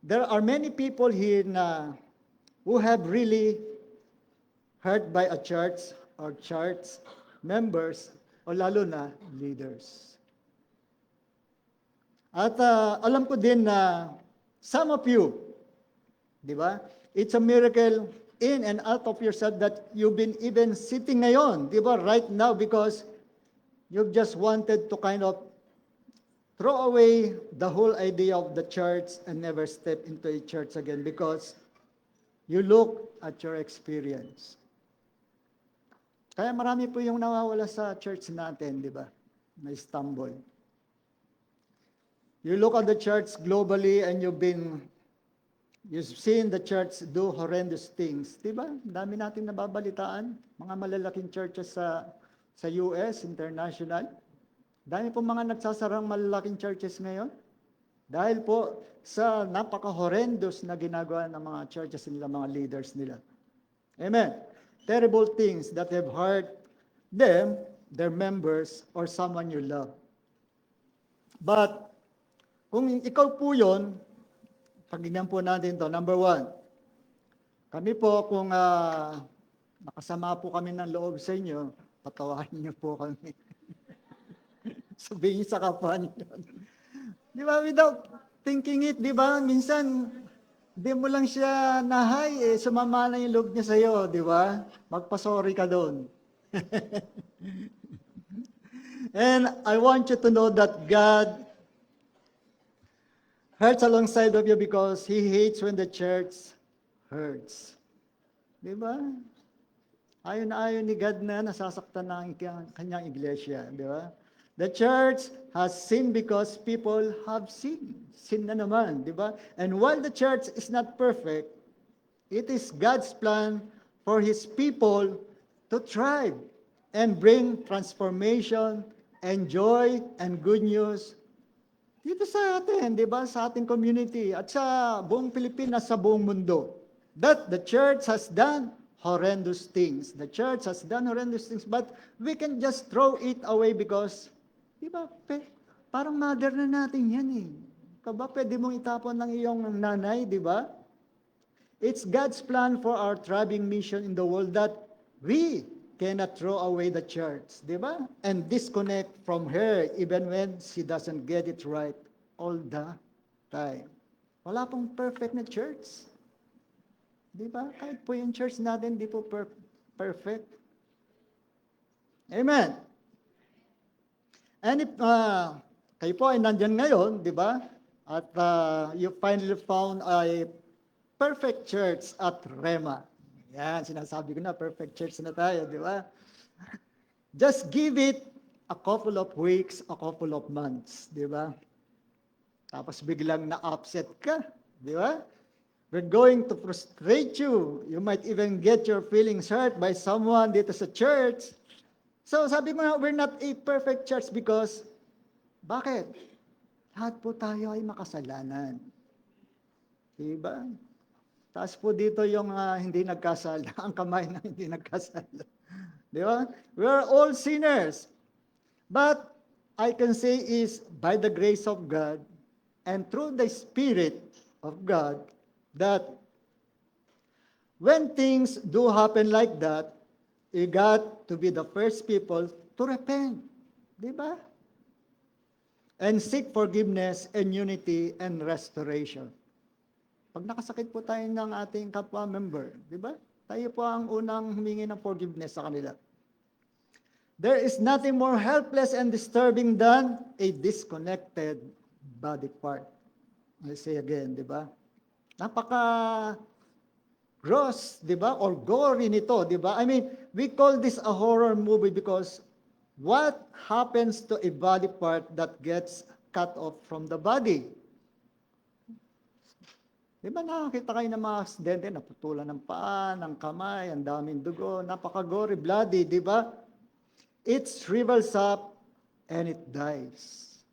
there are many people here who have really hurt by a church or church members o lalo na leaders. At alam ko din na some of you, di ba? It's a miracle in and out of yourself that you've been even sitting ngayon, di ba? Right now, because you've just wanted to kind of throw away the whole idea of the church and never step into a church again because you look at your experience. Kaya marami po yung nawawala sa church natin, di ba? Na-stumble. You look at the church globally and you've seen the church do horrendous things. Di ba? Dami natin nababalitaan. Mga malalaking churches sa US, international. Dami po mga nagsasarang malalaking churches ngayon. Dahil po sa napaka-horrendous na ginagawa ng mga churches nila, mga leaders nila. Amen. Terrible things that have hurt them, their members, or someone you love. But, kung ikaw po yun, pagignan po natin to. Number one, Kami po, kung nakasama po kami ng loob sa inyo, patawarin niyo po kami. Sabihin niyo sa kapwa niyo. Di ba, without thinking it, di ba, minsan, di mo lang siya nahay, sumama na yung loob niya sa'yo, di ba? Magpasorry ka doon. And I want you to know that God hurts alongside of you because He hates when the church hurts. Di ba? Ayon na ayon ni God na nasasaktan na ang kanyang iglesia. Di ba? The church has sinned because people have sinned. Sin na naman, di ba? And while the church is not perfect, it is God's plan for His people to thrive and bring transformation and joy and good news dito sa atin, di ba? Sa ating community at sa buong Pilipinas, sa buong mundo. That the church has done horrendous things. The church has done horrendous things, but we can just throw it away because, di ba, parang mother na natin yan eh. Kaba, pwede mong itapon ng iyong nanay, di ba? It's God's plan for our thriving mission in the world that we cannot throw away the church, di ba? And disconnect from her even when she doesn't get it right all the time. Wala pong perfect na church. Di ba? Kahit po yung church natin, di po perfect. Amen. And if kayo po ay nandyan ngayon, di ba? At you finally found a perfect church at Rema. Yan, sinasabi ko na, perfect church na tayo, di ba? Just give it a couple of weeks, a couple of months, di ba? Tapos biglang na-upset ka, di ba? We're going to frustrate you. You might even get your feelings hurt by someone dito sa church. So sabi ko na, we're not a perfect church because, bakit? Lahat po tayo ay makasalanan. Diba? Taas po dito yung hindi nagkasala, ang kamay na hindi nagkasala. Diba? We're all sinners. But I can say is by the grace of God and through the Spirit of God, that when things do happen like that, you got to be the first people to repent. Di ba? And seek forgiveness and unity and restoration. Pag nakasakit po tayo ng ating kapwa member, di ba? Tayo po ang unang humingi ng forgiveness sa kanila. There is nothing more helpless and disturbing than a disconnected body part. I say again, di ba? Napaka-gross, di ba? Or gory nito, di ba? I mean, we call this a horror movie because what happens to a body part that gets cut off from the body? Di ba nakakita kayo ng mga aksidente, naputulan ng paa, ng kamay, ang daming dugo, napaka-gory, bloody, di ba? It shrivels up and it dies.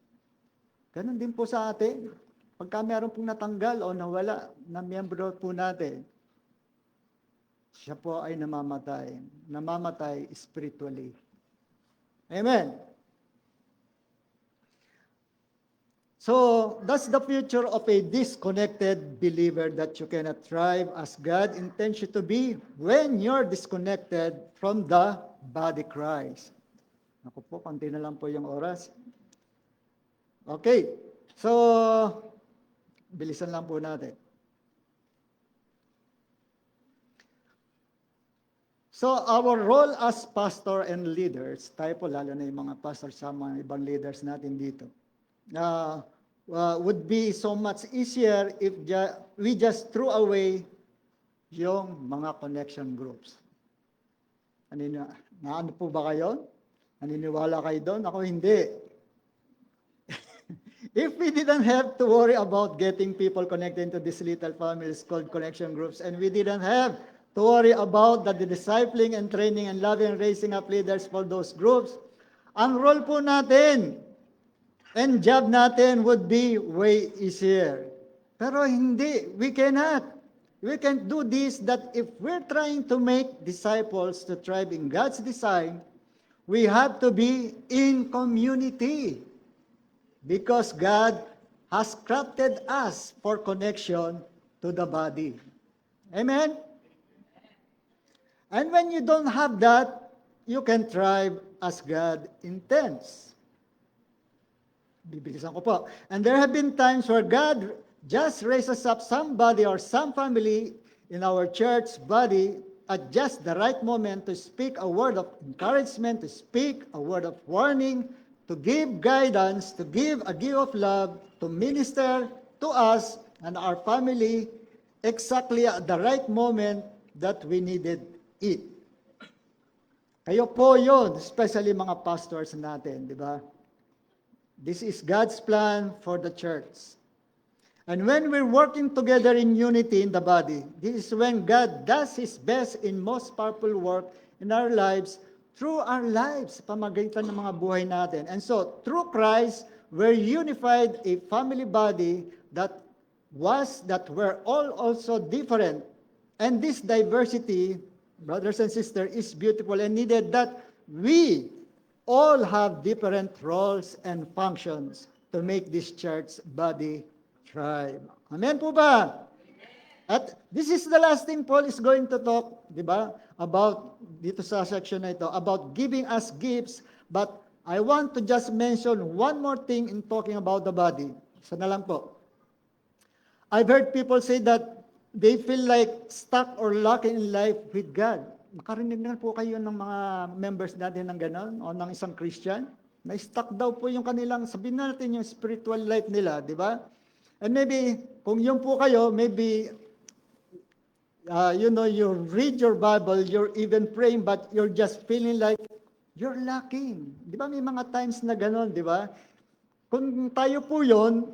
Ganon din po sa atin. Pagka meron pong natanggal o nawala na miyembro po natin, siya po ay namamatay. Namamatay spiritually. Amen. So, that's the future of a disconnected believer that you cannot thrive as God intends you to be when you're disconnected from the body Christ. Naku po, konti na lang po yung oras. Okay. So, bilisan lang po natin. So, our role as pastor and leaders, tayo po, lalo na yung mga pastor sa mga ibang leaders natin dito, would be so much easier if we just threw away yung mga connection groups. Ano po ba kayo? Naniniwala kayo doon? Ako hindi. If we didn't have to worry about getting people connected to these little families called connection groups, and we didn't have to worry about the discipling and training and loving and raising up leaders for those groups, ang role po natin and job natin would be way easier. Pero hindi, we cannot. We can't do this, that if we're trying to make disciples to thrive in God's design, we have to be in community. Because God has crafted us for connection to the body. Amen? And when you don't have that, you can thrive as God intends. Bibilisan ko po. And there have been times where God just raises up somebody or some family in our church body at just the right moment to speak a word of encouragement, to speak a word of warning, to give guidance, to give a gift of love, to minister to us and our family exactly at the right moment that we needed it. Kayo po yun, especially mga pastors natin, di ba? This is God's plan for the church. And when we're working together in unity in the body, this is when God does His best in most powerful work in our lives, through our lives, pamagitan ng mga buhay natin. And so, through Christ, we're unified a family body that were all also different. And this diversity, brothers and sisters, is beautiful and needed, that we all have different roles and functions to make this church body thrive. Amen po ba? At this is the last thing Paul is going to talk, di ba, about dito sa section na ito, about giving us gifts. But I want to just mention one more thing in talking about the body. Isa na lang po. I've heard people say that they feel like stuck or locked in life with God. Nakarinig na po kayo ng mga members natin ng gano'n o ng isang Christian, na stuck daw po yung kanilang, sabihin natin yung spiritual life nila, di ba? And maybe, kung yun po kayo, maybe, you read your Bible, you're even praying, but you're just feeling like you're lacking. Di ba may mga times na gano'n, di ba? Kung tayo po yun,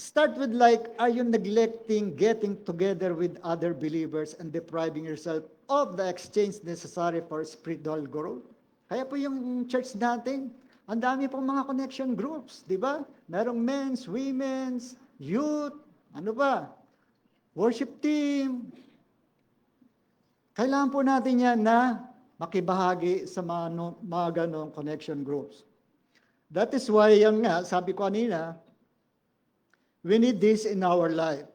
start with like, are you neglecting getting together with other believers and depriving yourself of the exchange necessary for spiritual growth? Kaya po yung church natin, ang dami pong mga connection groups, di ba? Merong men's, women's, youth, ano ba? Worship team. Kailangan po natin yan na makibahagi sa mga ganong connection groups. That is why, yan nga, sabi ko kanina, we need this in our life.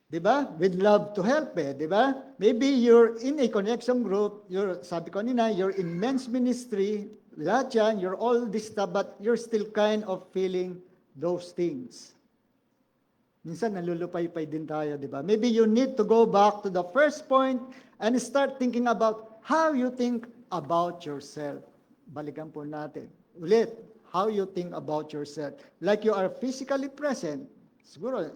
Diba? We'd love to help diba? Maybe you're in a connection group, sabi ko nina, you're in men's ministry, lahat yan, you're all this stuff, but you're still kind of feeling those things. Minsan nalulupay-pay din tayo, diba? Maybe you need to go back to the first point and start thinking about how you think about yourself. Balikan po natin. Ulit, how you think about yourself. Like you are physically present. Siguro,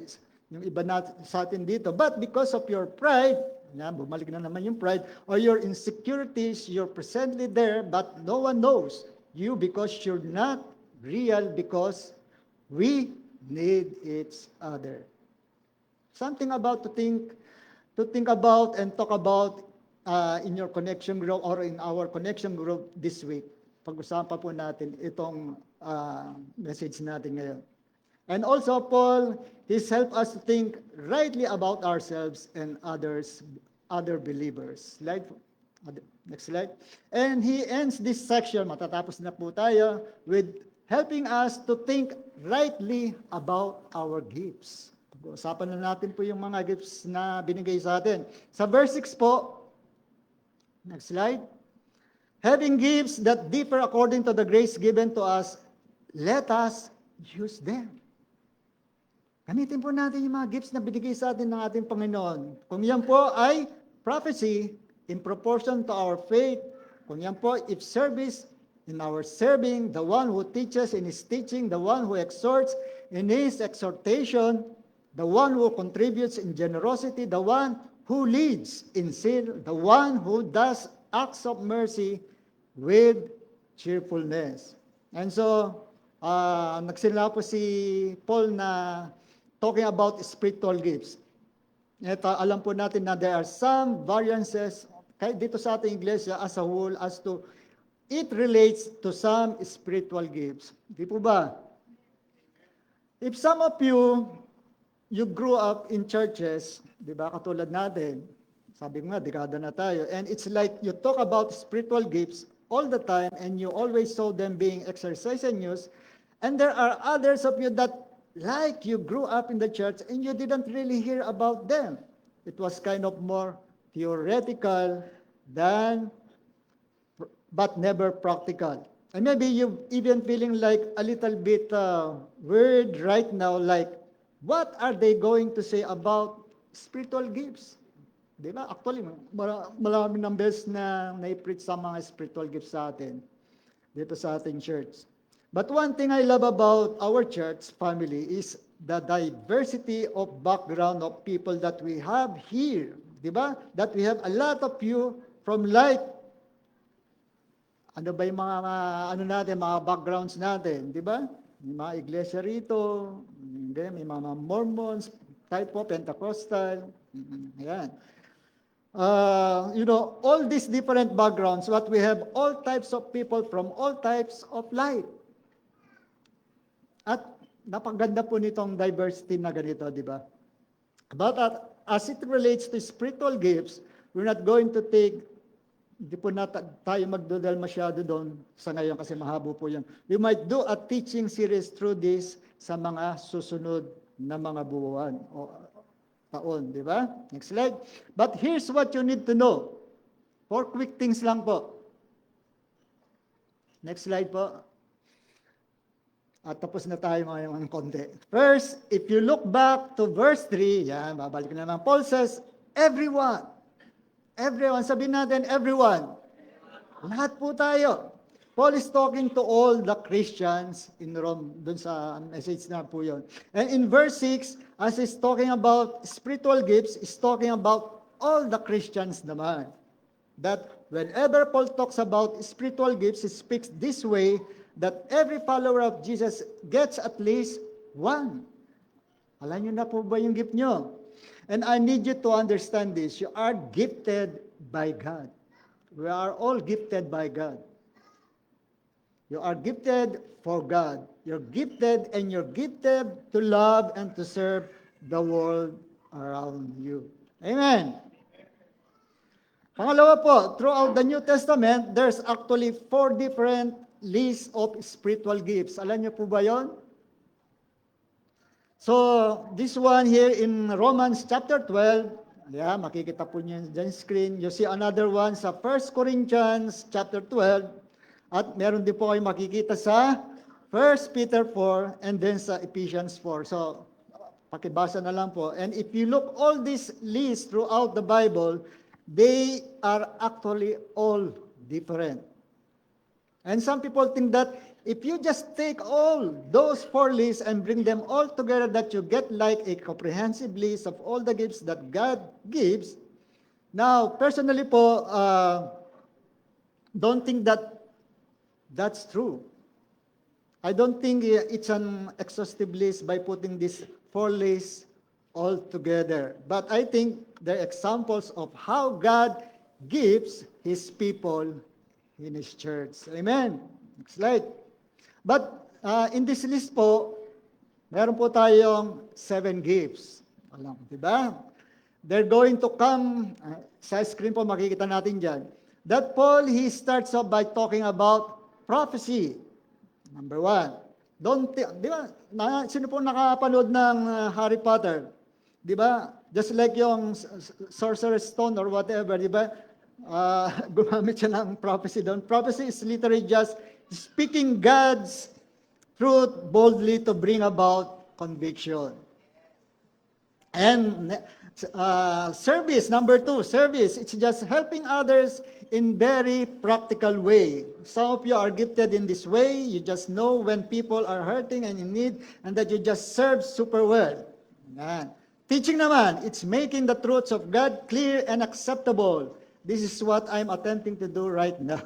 yung iba sa atin dito. But because of your pride, bumalik na naman yung pride, or your insecurities, you're presently there, but no one knows you because you're not real, because we need each other. Something about to think about and talk about in your connection group or in our connection group this week. Pag-usapan po natin itong message natin ngayon. And also, Paul, he's helped us to think rightly about ourselves and other believers. Next slide. And he ends this section, matatapos na po tayo, with helping us to think rightly about our gifts. Pag-usapan na natin po yung mga gifts na binigay sa atin. Sa verse 6 po, next slide. Having gifts that differ according to the grace given to us, let us use them. Gamitin po natin yung mga gifts na binigay sa atin ng ating Panginoon. Kung yan po ay prophecy, in proportion to our faith. Kung yan po, if service, in our serving, the one who teaches in his teaching, the one who exhorts in his exhortation, the one who contributes in generosity, the one who leads in zeal, the one who does acts of mercy with cheerfulness. And so, nagsimula po si Paul na talking about spiritual gifts. Ito, alam po natin na there are some variances kahit dito sa ating iglesia as a whole as to it relates to some spiritual gifts. Di po ba? If some of you grew up in churches, di ba, katulad natin, sabi ko nga, dekada na tayo, and it's like you talk about spiritual gifts all the time and you always saw them being exercised and used, and there are others of you that like you grew up in the church and you didn't really hear about them. It was kind of more theoretical than but never practical. And maybe you even feeling like a little bit weird right now, like, what are they going to say about spiritual gifts? Di ba? Actually, marami ng beses na na-preach sa mga spiritual gifts sa atin, dito sa ating church. But one thing I love about our church family is the diversity of background of people that we have here. Di ba? That we have a lot of you from like, ano ba yung mga backgrounds natin, di ba? May mga iglesia rito, may mga Mormons, type of Pentecostal, ayan. All these different backgrounds, what we have, all types of people from all types of life. At napaganda po nitong diversity na ganito, di ba? But as it relates to spiritual gifts, we're not going to take, hindi po na tayo magdudal masyado doon sa ngayon kasi mahabo po yan. We might do a teaching series through this sa mga susunod na mga buwan o taon, di ba? Next slide. But here's what you need to know. 4 quick things lang po. Next slide po. At tapos na tayo ng konti. First, if you look back to verse 3, yan, babalik na naman. Paul says, everyone. Everyone, sabihin natin, everyone. Lahat po tayo. Paul is talking to all the Christians in Rome. Dun sa message na po yun. And in verse 6, as he's talking about spiritual gifts, he's talking about all the Christians naman. That whenever Paul talks about spiritual gifts, he speaks this way, that every follower of Jesus gets at least one. Alam nyo na po ba yung gift nyo? And I need you to understand this. You are gifted by God. We are all gifted by God. You are gifted for God. You're gifted and you're gifted to love and to serve the world around you. Amen. Pangalawa po, throughout the New Testament, there's actually 4 different lists of spiritual gifts. Alam niyo po ba yon? So, this one here in Romans chapter 12, yeah, makikita po niyo dyan screen. You see another one sa 1 Corinthians chapter 12. At meron din po kayo makikita sa 1 Peter 4 and then sa Ephesians 4. So, pakibasa na lang po. And if you look all these lists throughout the Bible, they are actually all different. And some people think that if you just take all those 4 lists and bring them all together, that you get like a comprehensive list of all the gifts that God gives. Now, personally po, don't think that that's true. I don't think it's an exhaustive list by putting these 4 lists all together. But I think they're examples of how God gives His people in His church. Amen. Next slide. But in this list po, meron po tayong 7 gifts. Alam, di ba? They're going to come, sa screen po makikita natin dyan, that Paul, he starts off by talking about prophecy. Number 1. Di ba? Sino po nakapanood ng Harry Potter? Di ba? Just like yung Sorcerer's Stone or whatever, di ba? Gumamit siya ng prophecy doon. Prophecy is literally just speaking God's truth boldly to bring about conviction. And service, number 2, service. It's just helping others in very practical way. Some of you are gifted in this way. You just know when people are hurting and in need and that you just serve super well. Yan. Teaching naman, it's making the truths of God clear and acceptable. This is what I'm attempting to do right now.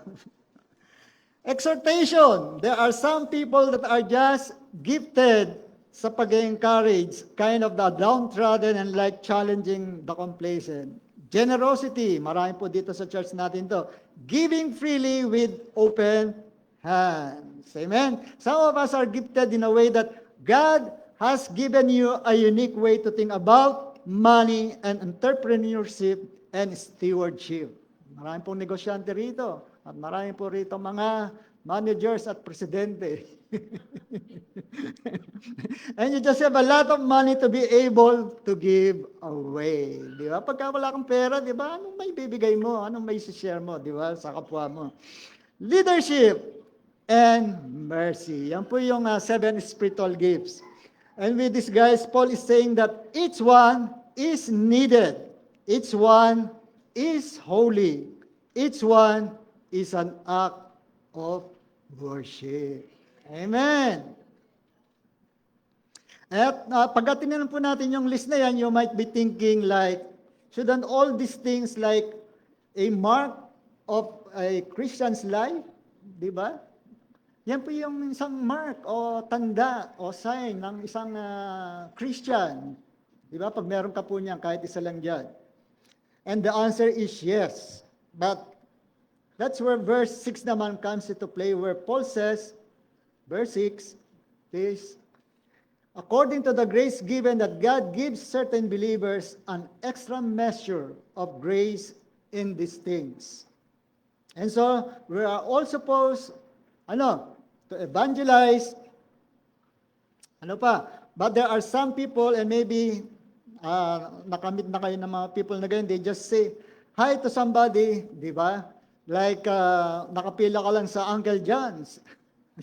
Exhortation. There are some people that are just gifted sa pag-encourage, kind of the downtrodden and like challenging the complacent. Generosity. Marami po dito sa church natin to. Giving freely with open hands. Amen? Some of us are gifted in a way that God has given you a unique way to think about money and entrepreneurship and stewardship. Marami pong negosyante rito. At marami po rito mga managers at presidente. And you just have a lot of money to be able to give away. Di ba? Pagka wala kang pera, di ba? Anong may bibigay mo? Anong may share mo? Di ba? Sa kapwa mo. Leadership and mercy. Yan po yung 7 spiritual gifts. And with this, guys, Paul is saying that each one is needed. Each one is holy. Each one is an act of worship. Amen. At pagka tinanong po natin yung list na yan, you might be thinking like, shouldn't all these things like a mark of a Christian's life? Di ba? Yan po yung isang mark o tanda o sign ng isang Christian. Di ba? Pag meron ka po niyan, kahit isa lang dyan. And the answer is yes. But that's where verse 6 naman comes into play, where Paul says, verse 6, is, according to the grace given that God gives certain believers an extra measure of grace in these things. And so, we are all supposed, to evangelize, but there are some people, and maybe, nakamit na kayo ng mga people na ganyan, they just say, hi to somebody, di ba? Like, nakapila ka lang sa Uncle John's.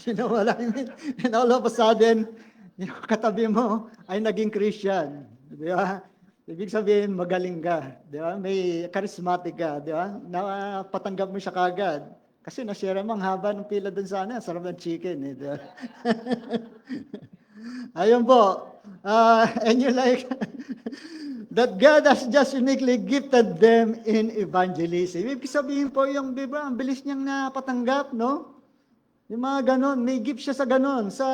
You know what I mean? And all of a sudden, yung katabi mo ay naging Christian. Di ba? Ibig sabihin, magaling ka. Di ba? May charismatic ka. Di ba? Napatanggap mo siya kagad. Kasi na-share mo ang haba ng pila dun sana. Sarap ng chicken. Eh, di ba? Ayun po. And you're like, that God has just uniquely gifted them in evangelism. Ibig sabihin po yung, di ba, ang bilis niyang napatanggap, no? Yung mga ganon, may gift siya sa ganon, sa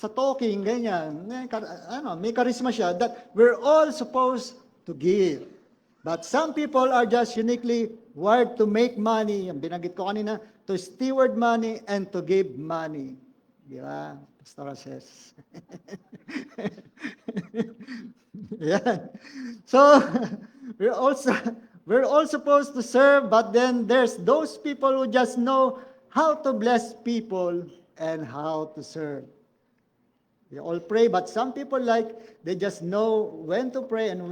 talking, ganyan. May charisma siya that we're all supposed to give. But some people are just uniquely wired to make money. Yung binanggit ko kanina, to steward money and to give money. Di ba? Pastor says. Yan. So, we're all supposed to serve, but then there's those people who just know how to bless people and how to serve. We all pray, but some people they just know when to pray and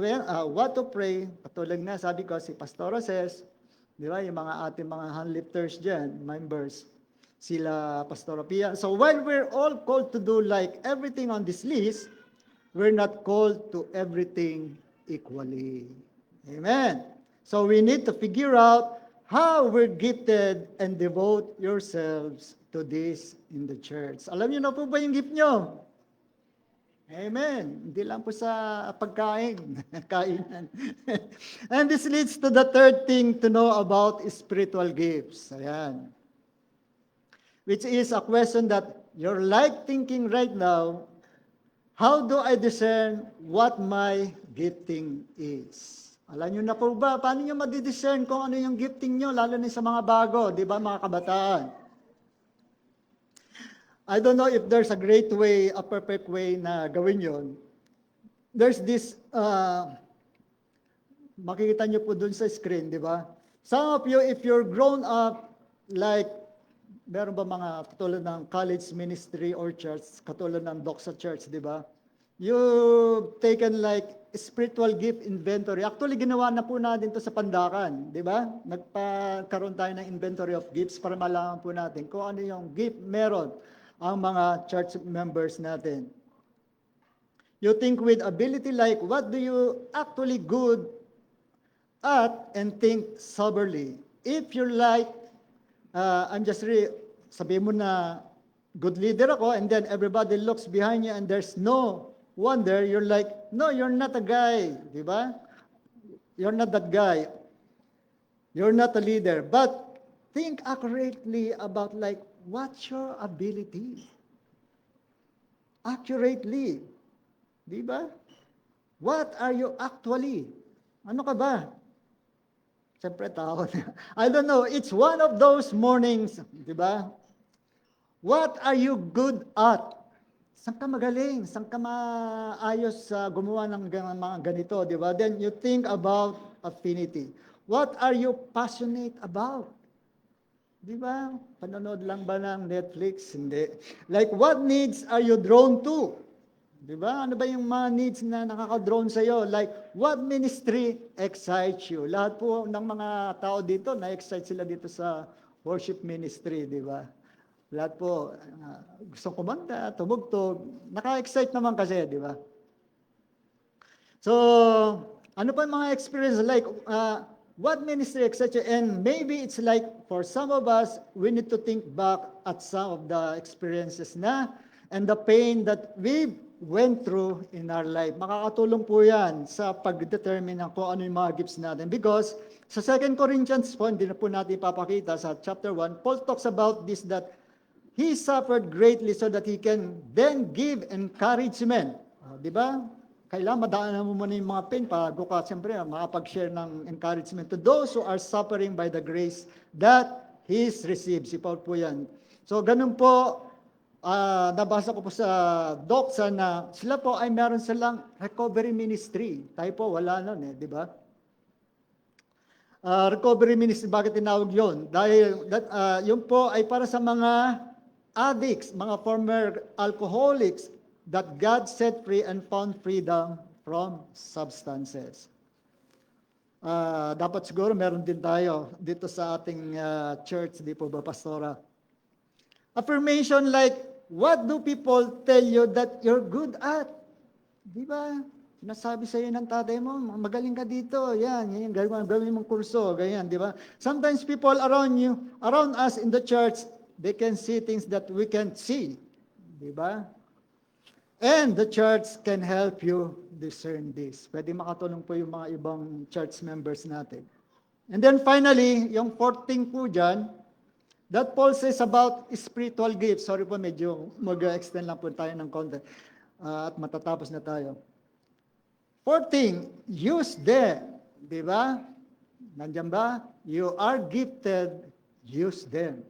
what to pray. Katulad na, sabi ko, si Pastora says, di ba, yung mga ating mga handlifters dyan, members, sila Pastora Pia. So while we're all called to do like everything on this list, we're not called to everything equally. Amen. So we need to figure out how we're gifted and devote yourselves to this in the church. Alam niyo na po ba yung gift nyo? Amen. Hindi lang po sa pagkain. Kainan. And this leads to the third thing to know about spiritual gifts. Ayan. Which is a question that you're like thinking right now, how do I discern what my gifting is? Alam nyo na po ba, paano nyo madidiscern kung ano yung gifting nyo, lalo na sa mga bago, di ba, mga kabataan? I don't know if there's a great way, a perfect way na gawin yon. There's this, makikita nyo po dun sa screen, di ba? Some of you, if you're grown up, like, meron ba mga katulad ng college ministry or church, katulad ng Doxa Church, di ba? You've taken like spiritual gift inventory. Actually, ginawa na po natin to sa Pandakan, di ba? Nagpakaroon tayo ng inventory of gifts para malaman po natin kung ano yung gift meron ang mga church members natin. You think with ability like, what do you actually good at and think soberly? If you're like, sabihin mo na, good leader ako, and then everybody looks behind you and there's no wonder, you're like, no, you're not a guy, di ba? You're not that guy. You're not a leader. But think accurately about like, what's your ability? Accurately. Di ba? What are you actually? Ano ka ba? Siyempre, tao na. I don't know. It's one of those mornings, di ba? What are you good at? Saan ka magaling? Saan ka maayos sa gumawa ng mga ganito, di ba? Then you think about affinity. What are you passionate about? Di ba? Panonood lang ba ng Netflix? Hindi. Like, what needs are you drawn to? Di ba? Ano ba yung mga needs na nakaka-drawn sa'yo? Like, what ministry excites you? Lahat po ng mga tao dito, na-excite sila dito sa worship ministry, di ba? Lahat po, gustong kumanta, tumugtog. Naka-excite naman kasi, di ba? So, ano pa yung mga experience like, what ministry, etc. And maybe it's like, for some of us, we need to think back at some of the experiences na and the pain that we went through in our life. Makakatulong po yan sa pag-determine ng kung ano yung mga gifts natin. Because sa 2 Corinthians po, hindi na po natin ipapakita sa chapter 1, Paul talks about this that he suffered greatly so that he can then give encouragement. Di ba? Kailangan madaanan mo muna yung mga pain bago ka siyempre makapag-share ng encouragement to those who are suffering by the grace that He's received. Si Paul po yan. So ganun po, nabasa ko po sa Doxa na sila po ay meron silang recovery ministry. Tayo po wala nun di ba? Recovery ministry, bakit tinawag yun? Dahil yun po ay para sa mga addicts, mga former alcoholics, that God set free and found freedom from substances. Dapat siguro meron din tayo dito sa ating church, di po ba, Pastora? Affirmation like, what do people tell you that you're good at? Di ba? Nasabi sa iyo ng tatay mo, magaling ka dito, yan gawin mong kurso, ganyan, di ba? Sometimes people around you, around us in the church, they can see things that we can't see. Di ba? And the church can help you discern this. Pwede makatulong po yung mga ibang church members natin. And then finally, yung 14 po dyan, that Paul says about spiritual gifts. Sorry po, medyo mag-extend lang po tayo ng content at matatapos na tayo. 14, use them. Di ba? Nandiyan ba? You are gifted, use them.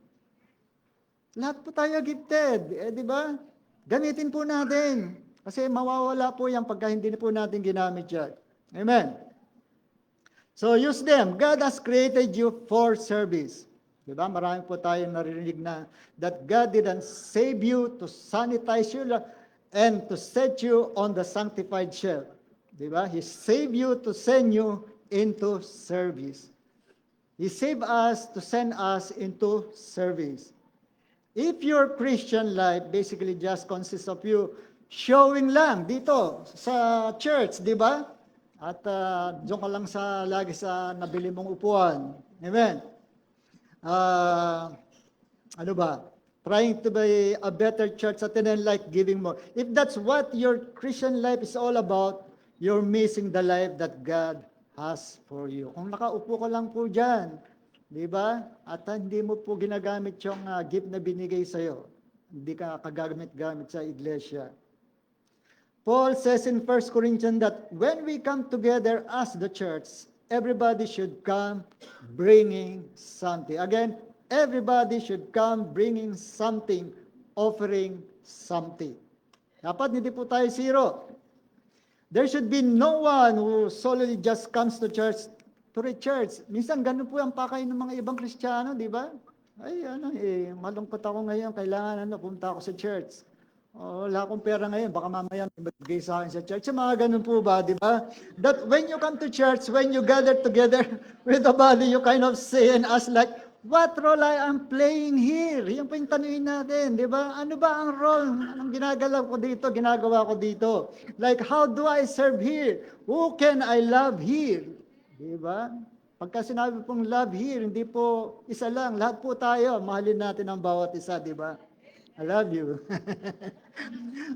Lahat po tayo gifted. Di ba? Gamitin po natin. Kasi mawawala po yan pagka hindi na po natin ginamit yan. Amen. So use them. God has created you for service. Diba? Marami po tayong narinig na that God didn't save you to sanitize you and to set you on the sanctified shelf. Diba? He saved you to send you into service. He saved us to send us into service. If your Christian life basically just consists of you showing lang dito sa church, di ba? At diyan ka lang lagi sa nabili mong upuan. Amen. Ano ba? Trying to be a better church at then like giving more. If that's what your Christian life is all about, you're missing the life that God has for you. Kung nakaupo ka lang po dyan, di ba? At hindi mo po ginagamit yung gift na binigay sa'yo. Hindi ka kagamit-gamit sa iglesia. Paul says in 1 Corinthians that when we come together as the church, everybody should come bringing something. Again, everybody should come bringing something, offering something. Dapat hindi po tayo zero. There should be no one who solely just comes to church to the church. Minsan ganun po ang pakay ng mga ibang Kristiyano, di ba? Ay, malungkot ako ngayon, kailangan punta ako sa church. Wala akong pera ngayon, baka mamaya magbigay sa akin sa church. So, mga ganun po ba, di ba? That when you come to church, when you gather together with the body, you kind of say and ask like, what role I am playing here? Yan po yung tanungin natin, di ba? Ano ba ang role? Anong ginagawa ko dito? Like, how do I serve here? Who can I love here? Di ba? Pagka sinabi pong love here, hindi po isa lang. Lahat po tayo, mahalin natin ang bawat isa, di ba? I love you.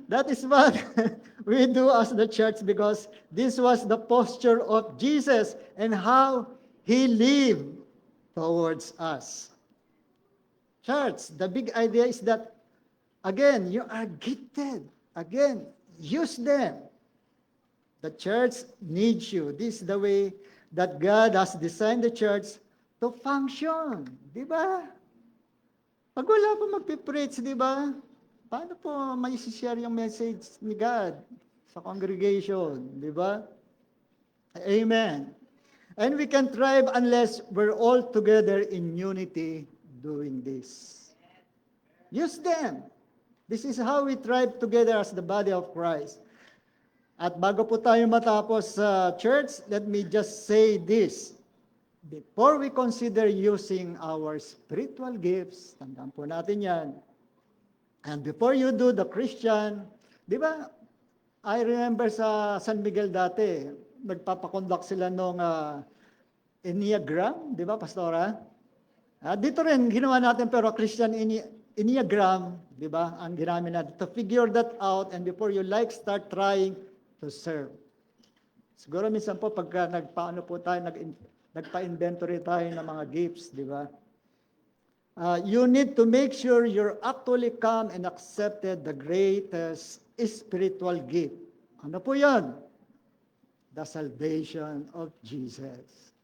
That is what we do as the church because this was the posture of Jesus and how He lived towards us. Church, the big idea is that, again, you are gifted. Again, use them. The church needs you. This is the way that God has designed the church to function. Di ba? Pag wala po magpipreach, di ba? Paano po may share yung message ni God sa congregation? Di ba? Amen. And we can thrive unless we're all together in unity doing this. Use them. This is how we thrive together as the body of Christ. At bago po tayo matapos sa church, let me just say this. Before we consider using our spiritual gifts, tandaan po natin yan. And before you do the Christian, di ba, I remember sa San Miguel dati, nagpapakonduct sila nung Enneagram, di ba, Pastora? Dito rin, ginawa natin pero Christian Enneagram, di ba, ang ginamit natin to figure that out and before you start trying to serve. Siguro minsan po pagka nagpaano po tayo, nagpa-inventory tayo ng mga gifts, di ba? You need to make sure you're actually come and accepted the greatest spiritual gift. Ano po yan? The salvation of Jesus.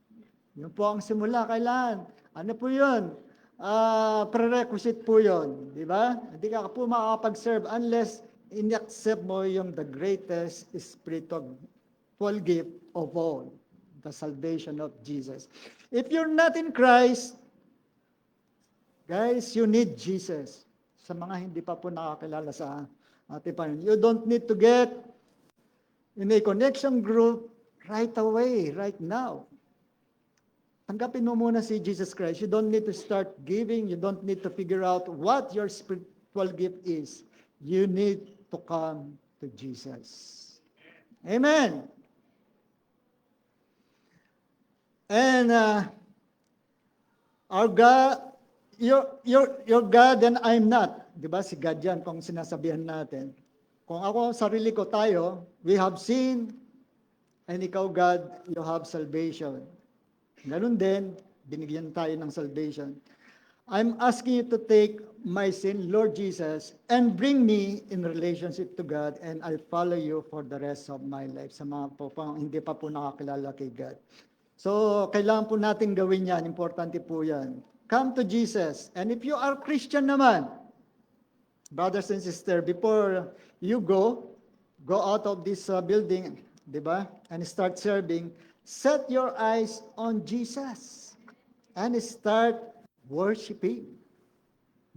Yun po ang simula, kailan? Ano po yun? Prerequisite po yun. Di ba? Hindi ka po makakapag-serve unless in-accept mo yung the greatest spiritual gift of all. The salvation of Jesus. If you're not in Christ, guys, you need Jesus. Sa mga hindi pa po nakakilala sa ating Panginoon, you don't need to get in a connection group right away, right now. Tanggapin mo muna si Jesus Christ. You don't need to start giving. You don't need to figure out what your spiritual gift is. You need to come to Jesus. Amen. And our God, your God and I'm not. Di ba? Si God yan kung sinasabihan natin. Kung ako, sarili ko tayo, we have seen, and ikaw God, you have salvation. Ganun din, binigyan tayo ng salvation. I'm asking you to take my sin, Lord Jesus, and bring me in relationship to God, and I'll follow you for the rest of my life. Sa mga po, hindi pa po nakakilala kay God. So, kailangan po natin gawin yan. Importante po yan. Come to Jesus. And if you are Christian naman, brothers and sisters, before you go out of this building, di ba? And start serving, set your eyes on Jesus. And start worshiping.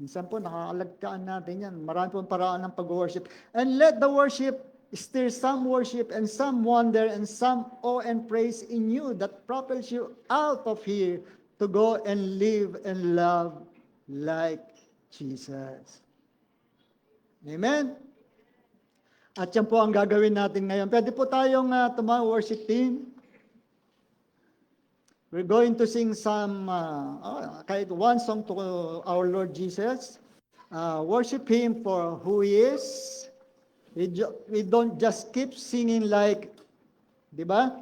Minsan po, nakakalagkaan natin yan. Marami pong paraan ng pag-worship. And let the worship stir some worship and some wonder and some awe and praise in you that propels you out of here to go and live and love like Jesus. Amen? At yan po ang gagawin natin ngayon. Pwede po tayong tumawag worship team. We're going to sing some, kahit one song to our Lord Jesus. Worship Him for who He is. We don't just keep singing like, di ba?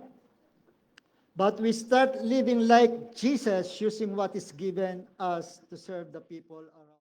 But we start living like Jesus, using what is given us to serve the people around.